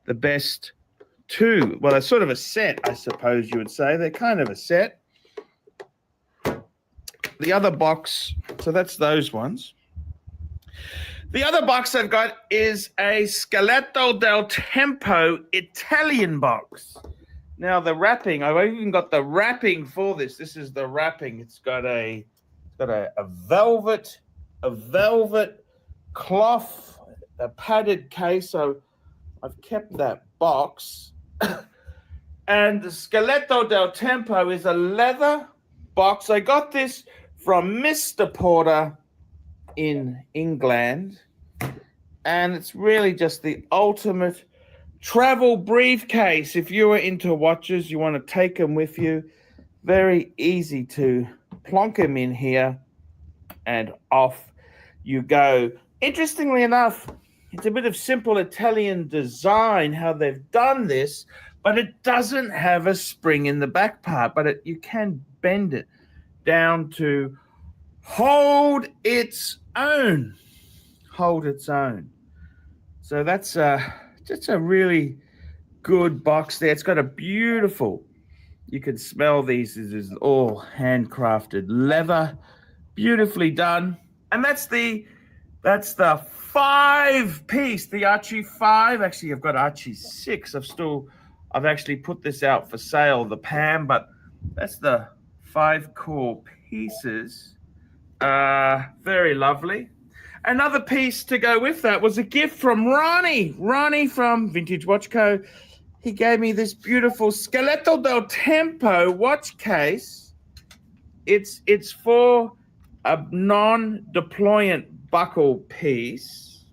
best two. Well, it's sort of a set, I suppose you would say. They're kind of a set. The other box, so that's those ones. The other box I've got is a Scalletto Deltempo Italian box. Now the wrapping, I've even got the wrapping for this. This is the wrapping. It's got a velvet cloth, a padded case. So I've kept that box. And the Scalletto Deltempo is a leather box. I got this from Mr. Porter in England. And it's really just the ultimate travel briefcase. If you are into watches, you want to take them with you. Very easy to plonk them in here and off you go. Interestingly enough, it's a bit of simple Italian design how they've done this, but it doesn't have a spring in the back part, but you can bend it down to hold its own. Hold its own. So that's just a really good box there. It's got a beautiful, you can smell these. This is all handcrafted leather, beautifully done. And that's the 5-piece, the Archie 5. Actually, I've got Archie 6. I've actually put this out for sale, the Pam, but That's the 5 core pieces. Very lovely. Another piece to go with that was a gift from Ronnie. Ronnie from Vintage Watch Co. He gave me this beautiful Scalletto Deltempo watch case. It's for a non-deployant buckle piece,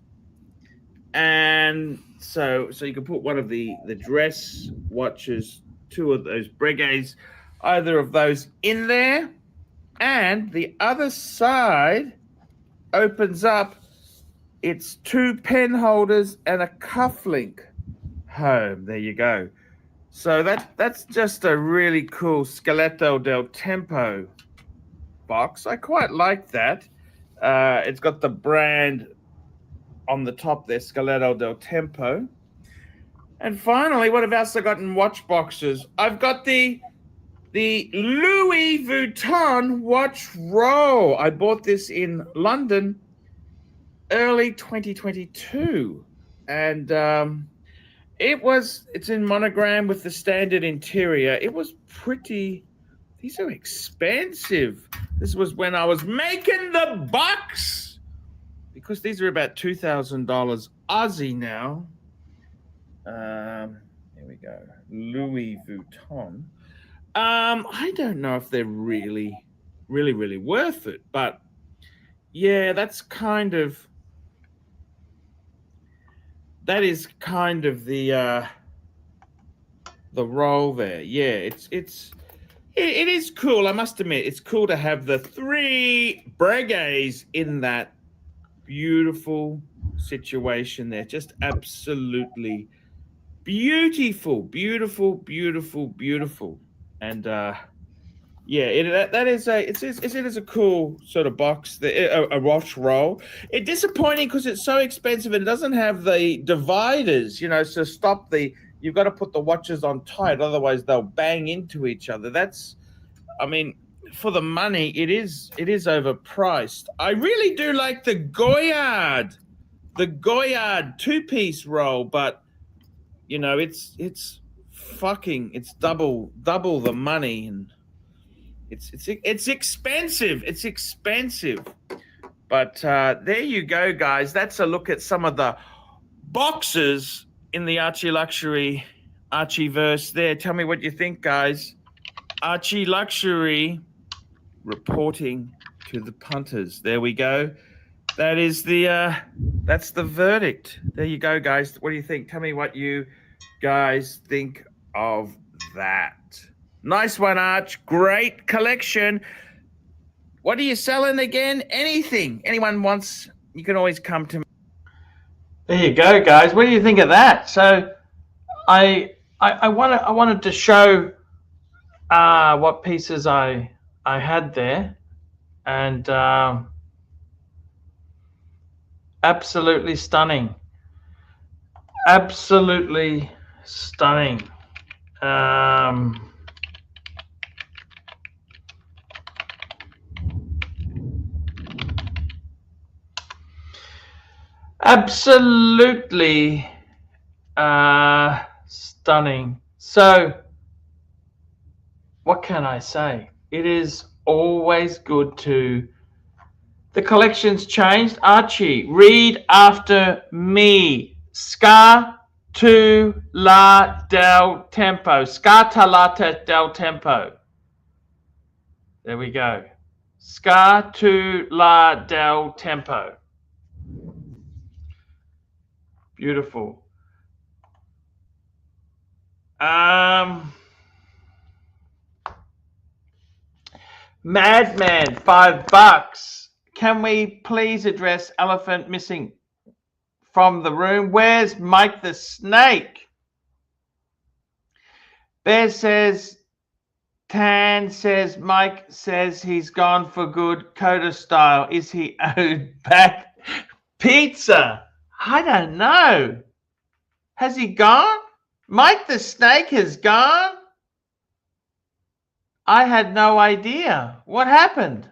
and so you can put one of the dress watches, 2 of those Breguets, either of those in there, and the other side opens up. It's 2 pen holders and a cufflink home. There you go. So that's just a really cool Scalletto Deltempo box. I quite like that. It's got the brand on the top there, Scalletto Deltempo. And finally, what have else I got in watch boxes? I've got the Louis Vuitton watch roll. I bought this in London early 2022, and it's in monogram with the standard interior. It was pretty. These are expensive. This was when I was making the bucks, because these are about $2,000 Aussie now. Here we go. Louis Vuitton. I don't know if they're really worth it, but yeah, that is kind of the roll there. Yeah, it is cool. I must admit, it's cool to have the 3 Breguets in that beautiful situation there. Just absolutely beautiful, beautiful, beautiful, beautiful. And yeah, it is a cool sort of box, a watch roll. It's disappointing because it's so expensive and it doesn't have the dividers, you know, so stop the. You've got to put the watches on tight, otherwise they'll bang into each other. I mean, for the money, it is overpriced. I really do like the Goyard 2-piece roll, but you know, it's double the money, and it's expensive. It's expensive. But there you go, guys. That's a look at some of the boxes in the ArchieLuxury Archieverse there. Tell me what you think, guys. ArchieLuxury reporting to the punters. There we go. That is that's the verdict. There you go, guys. What do you think? Tell me what you guys think of that. Nice one, Arch. Great collection. What are you selling again? Anything. Anyone wants, you can always come to me. There you go, guys. What do you think of that? So I wanted to show what pieces I had there, and absolutely stunning. Absolutely stunning. Absolutely stunning. So what can I say? It is always good to. The collection's changed. Archie, read after me. Scalletto Deltempo. Scalletto Deltempo. There we go. Scalletto Deltempo. Beautiful. Madman, $5. Can we please address elephant missing from the room? Where's Mike the Snake? Bear says, Tan says, Mike says he's gone for good. Coda style. Is he owed back pizza? I don't know. Has he gone? Mike the Snake has gone? I had no idea. What happened?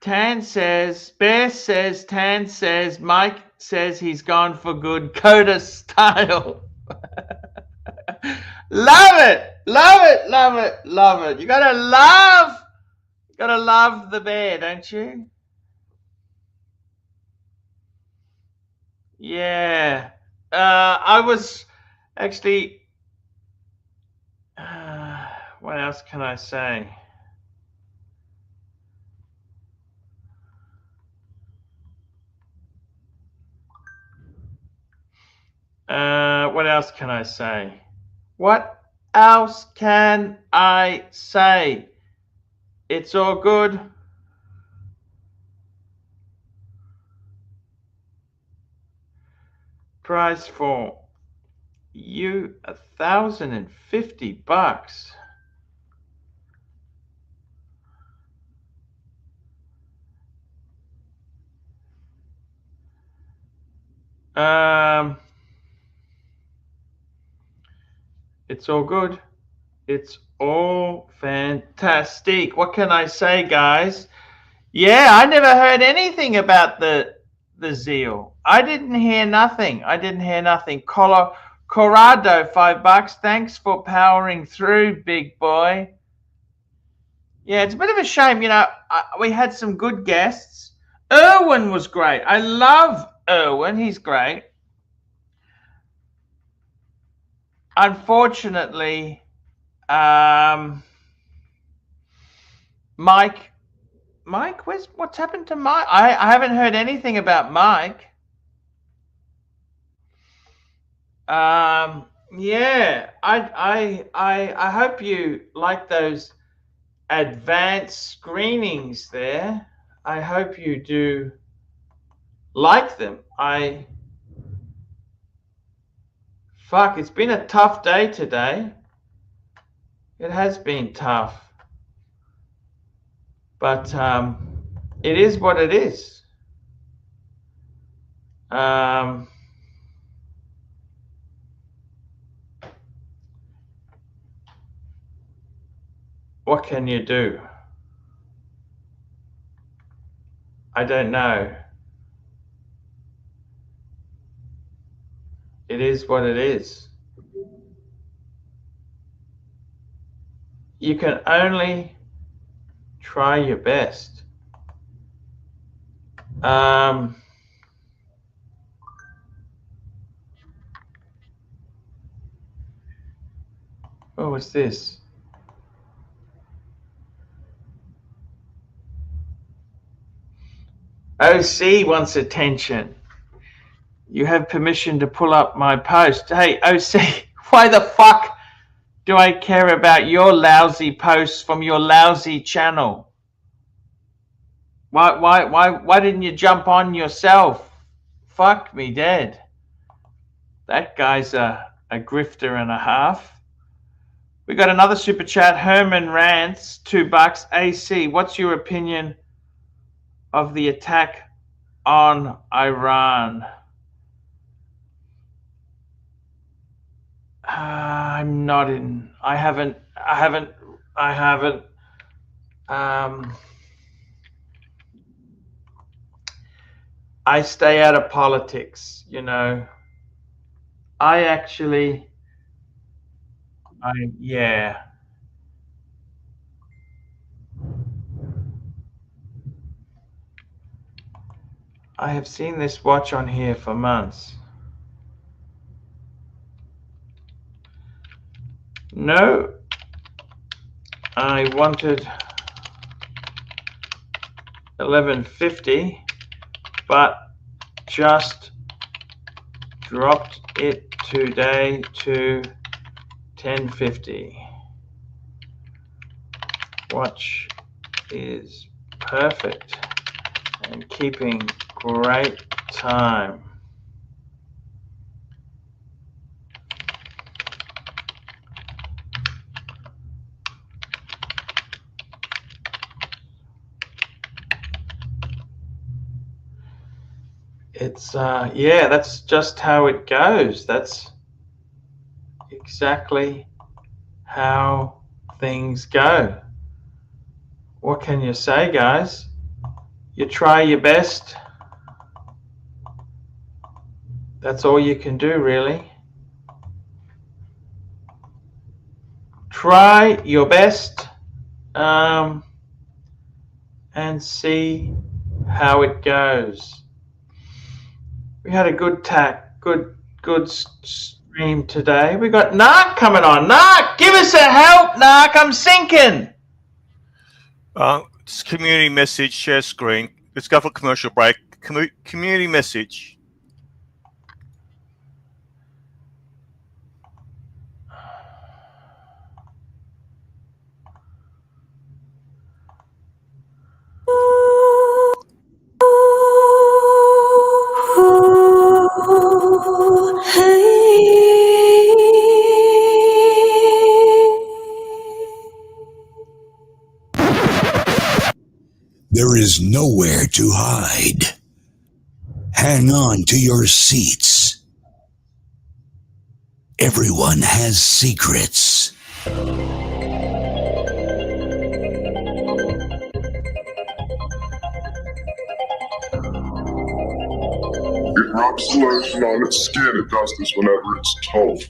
Tan says, Bear says, Tan says, Mike says he's gone for good. Coda style. Love it, love it, love it, love it. You gotta love the bear, don't you? Yeah. I was actually. What else can I say? What else can I say? What else can I say? It's all good. Price for you $1,050. It's all good. It's all fantastic. What can I say, guys? Yeah, I never heard anything about the Zeal. I didn't hear nothing. I didn't hear nothing. Corrado, $5. Thanks for powering through, big boy. Yeah, it's a bit of a shame. You know, we had some good guests. Erwin was great. I love Erwin. He's great. Unfortunately, Mike, what's happened to Mike? I haven't heard anything about Mike. Yeah, I hope you like those advanced screenings there. I hope you do like them. Fuck, it's been a tough day today. It has been tough. But it is what it is. What can you do? I don't know. It is what it is. You can only try your best. What was this? OC wants attention. You have permission to pull up my post. Hey, OC, why the fuck do I care about your lousy posts from your lousy channel? Why didn't you jump on yourself? Fuck me dead. That guy's a grifter and a half. We got another super chat. Herman Rants, $2. AC, what's your opinion of the attack on Iran? I'm not in. I haven't. I stay out of politics, you know. Yeah. I have seen this watch on here for months. No, I wanted 1150, but just dropped it today to 1050. Watch is perfect and keeping great time. It's yeah, that's just how it goes. That's exactly how things go. What can you say, guys? You try your best. That's all you can do, really. try your best and see how it goes. We had a good stream today. We got Nark coming on. Nark, give us a help, Nark. I'm sinking. It's community message, share screen. Let's go for a commercial break. Community message. There is nowhere to hide. Hang on to your seats. Everyone has secrets. It rubs the lotion on its skin. It does this whenever it's tough.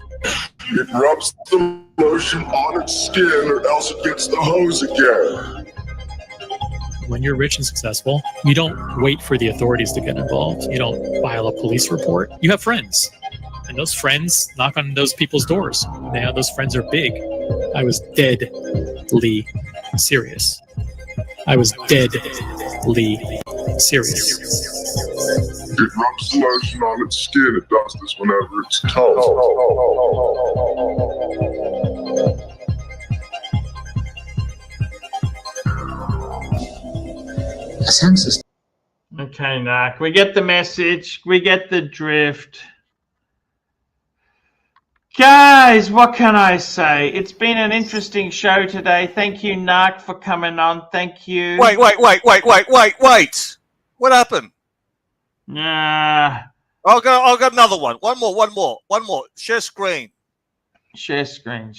It rubs the lotion on its skin or else it gets the hose again. When you're rich and successful, you don't wait for the authorities to get involved. You don't file a police report. You have friends. And those friends knock on those people's doors. Now those friends are big. I was deadly serious. I was deadly serious. It rubs the lotion on its skin. It does this whenever it's tough. Okay, Nark, we get the message. We get the drift. Guys, what can I say? It's been an interesting show today. Thank you, Nark, for coming on. Thank you. Wait. What happened? Nah. I'll go another one. One more. Share screen. Share screen.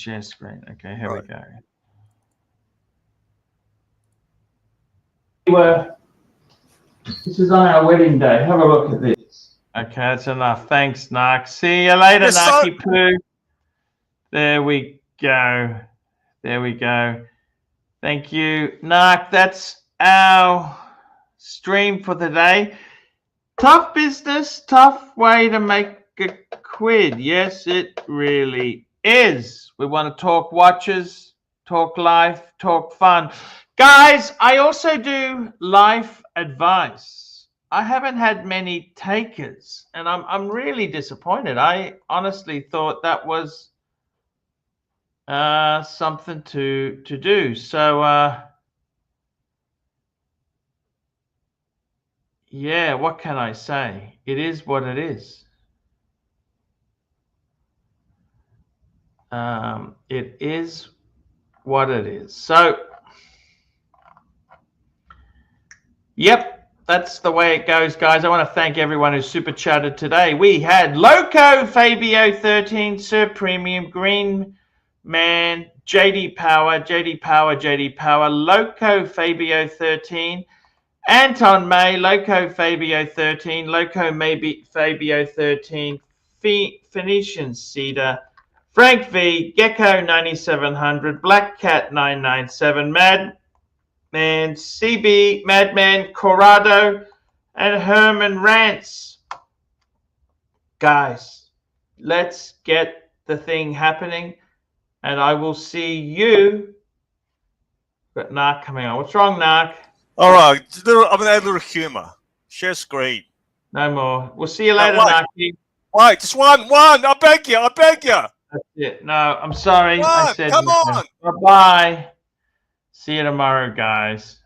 Okay, here we go. This is on our wedding day. Have a look at this. Okay, that's enough. Thanks, Nark. See you later, Narky Poo. There we go. Thank you, Nark. That's our stream for the day. Tough business, tough way to make a quid. Yes, it really is. We want to talk watches, talk life, talk fun. Guys, I also do life advice. I haven't had many takers, and I'm really disappointed. I honestly thought that was something to do. So yeah, what can I say? It is what it is. It is what it is. So yep, that's the way it goes, guys. I want to thank everyone who super chatted today. We had Loco Fabio 13, Sir Premium, Green Man, JD Power, Loco Fabio 13, Anton May, Loco Fabio 13, Loco Maybe Fabio 13, Phoenician Cedar, Frank V, Gecko 9700, Black Cat 997, Madman CB, Madman Corrado, and Herman Rants. Guys, let's get the thing happening, and I will see you. Got Nark coming on. What's wrong, Nark? All right, I'm gonna add a little humor. Share screen. No more. We'll see you later, Narky. Wait, just one. I beg you. That's it. No, I'm sorry. I said come on. Bye-bye. See you tomorrow, guys.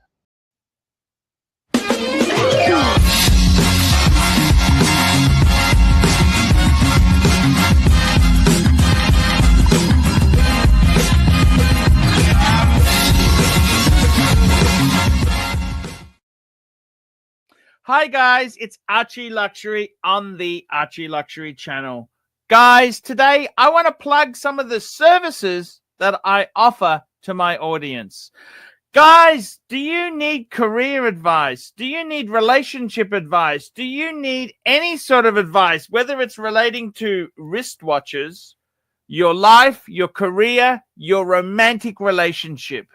Hi guys, it's ArchieLuxury on the ArchieLuxury channel. Guys, today I want to plug some of the services that I offer to my audience. Guys, do you need career advice? Do you need relationship advice? Do you need any sort of advice, whether it's relating to wristwatches, your life, your career, your romantic relationship.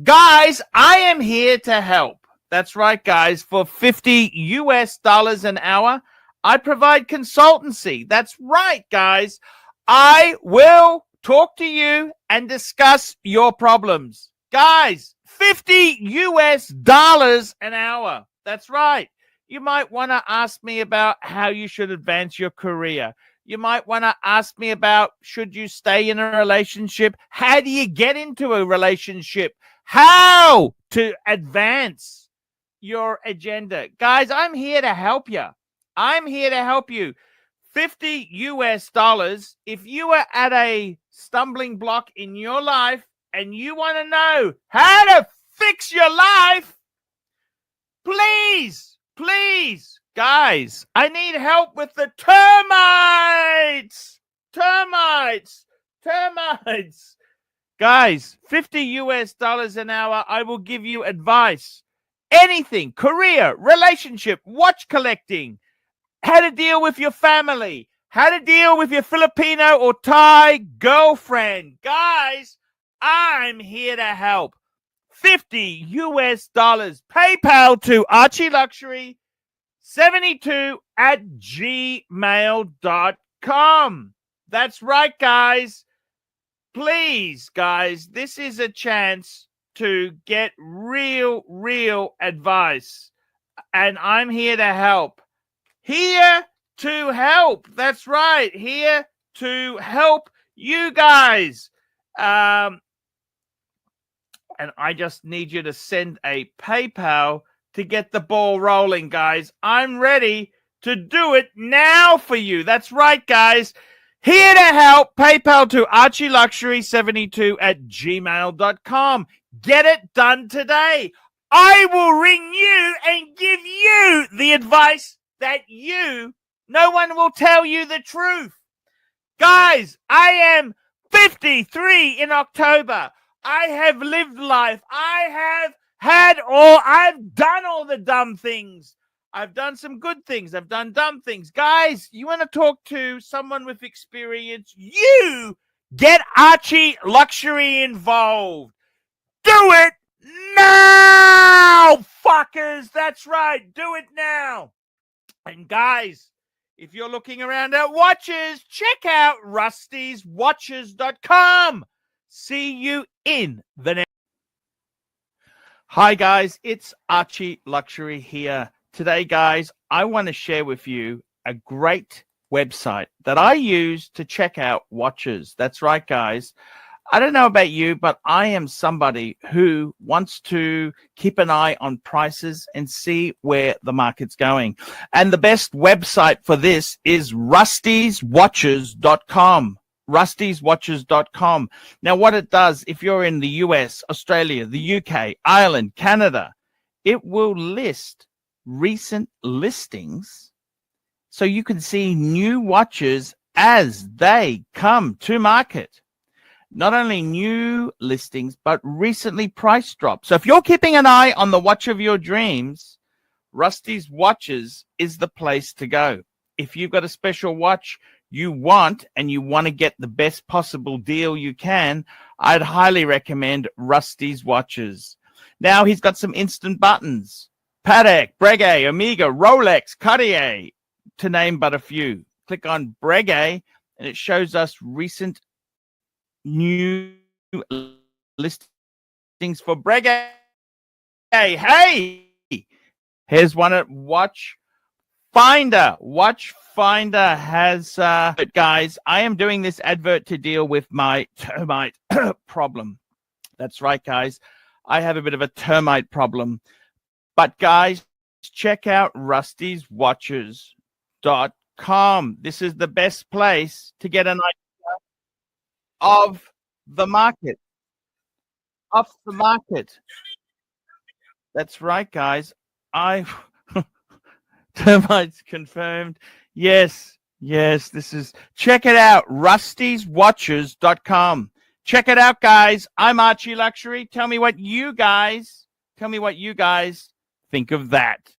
Guys, I am here to help. That's right, guys. For $50 an hour, I provide consultancy. That's right, guys. I will talk to you and discuss your problems. Guys, $50 an hour. That's right. You might want to ask me about how you should advance your career. You might want to ask me about, should you stay in a relationship? How do you get into a relationship? How to advance your agenda. Guys, I'm here to help you. I'm here to help you. $50. If you are at a stumbling block in your life and you want to know how to fix your life, please, guys, I need help with the termites. Guys, $50 an hour. I will give you advice. Anything, career, relationship, watch collecting, how to deal with your family, how to deal with your Filipino or Thai girlfriend. Guys, I'm here to help. $50. PayPal to ArchieLuxury72@gmail.com. That's right, guys. Please, guys, this is a chance to get real advice. And I'm here to help. Here to help. That's right. Here to help you guys. And I just need you to send a PayPal to get the ball rolling, guys. I'm ready to do it now for you. That's right, guys. Here to help. PayPal to ArchieLuxury72@gmail.com. Get it done today. I will ring you and give you the advice that no one will tell you the truth. Guys, I am 53 in October. I have lived life. I've done all the dumb things. I've done some good things. I've done dumb things. Guys, you want to talk to someone with experience? You get Archie Luxury involved. Do it now, fuckers. That's right. Do it now. And guys, if you're looking around at watches, check out rustyswatches.com. See you in the next. Hi, guys. It's Archie Luxury here. Today, guys, I want to share with you a great website that I use to check out watches. That's right, guys. I don't know about you, but I am somebody who wants to keep an eye on prices and see where the market's going. And the best website for this is rustyswatches.com. rustyswatches.com. Now, what it does, if you're in the US, Australia, the UK, Ireland, Canada, it will list recent listings so you can see new watches as they come to market. Not only new listings, but recently price drops. So if you're keeping an eye on the watch of your dreams, Rusty's Watches is the place to go. If you've got a special watch you want and you want to get the best possible deal you can, I'd highly recommend Rusty's Watches. Now he's got some instant buttons. Patek, Breguet, Omega, Rolex, Cartier, to name but a few. Click on Breguet and it shows us recent new listings for Breguet. Hey, here's one at Watch Finder. Watch Finder has, guys, I am doing this advert to deal with my termite problem. That's right, guys. I have a bit of a termite problem. But, guys, check out rustyswatches.com. This is the best place to get an idea of the market. Off the market. That's right, guys. Termites confirmed. Yes, this is. Check it out, rustyswatches.com. Check it out, guys. I'm Archie Luxury. Tell me what you guys think of that.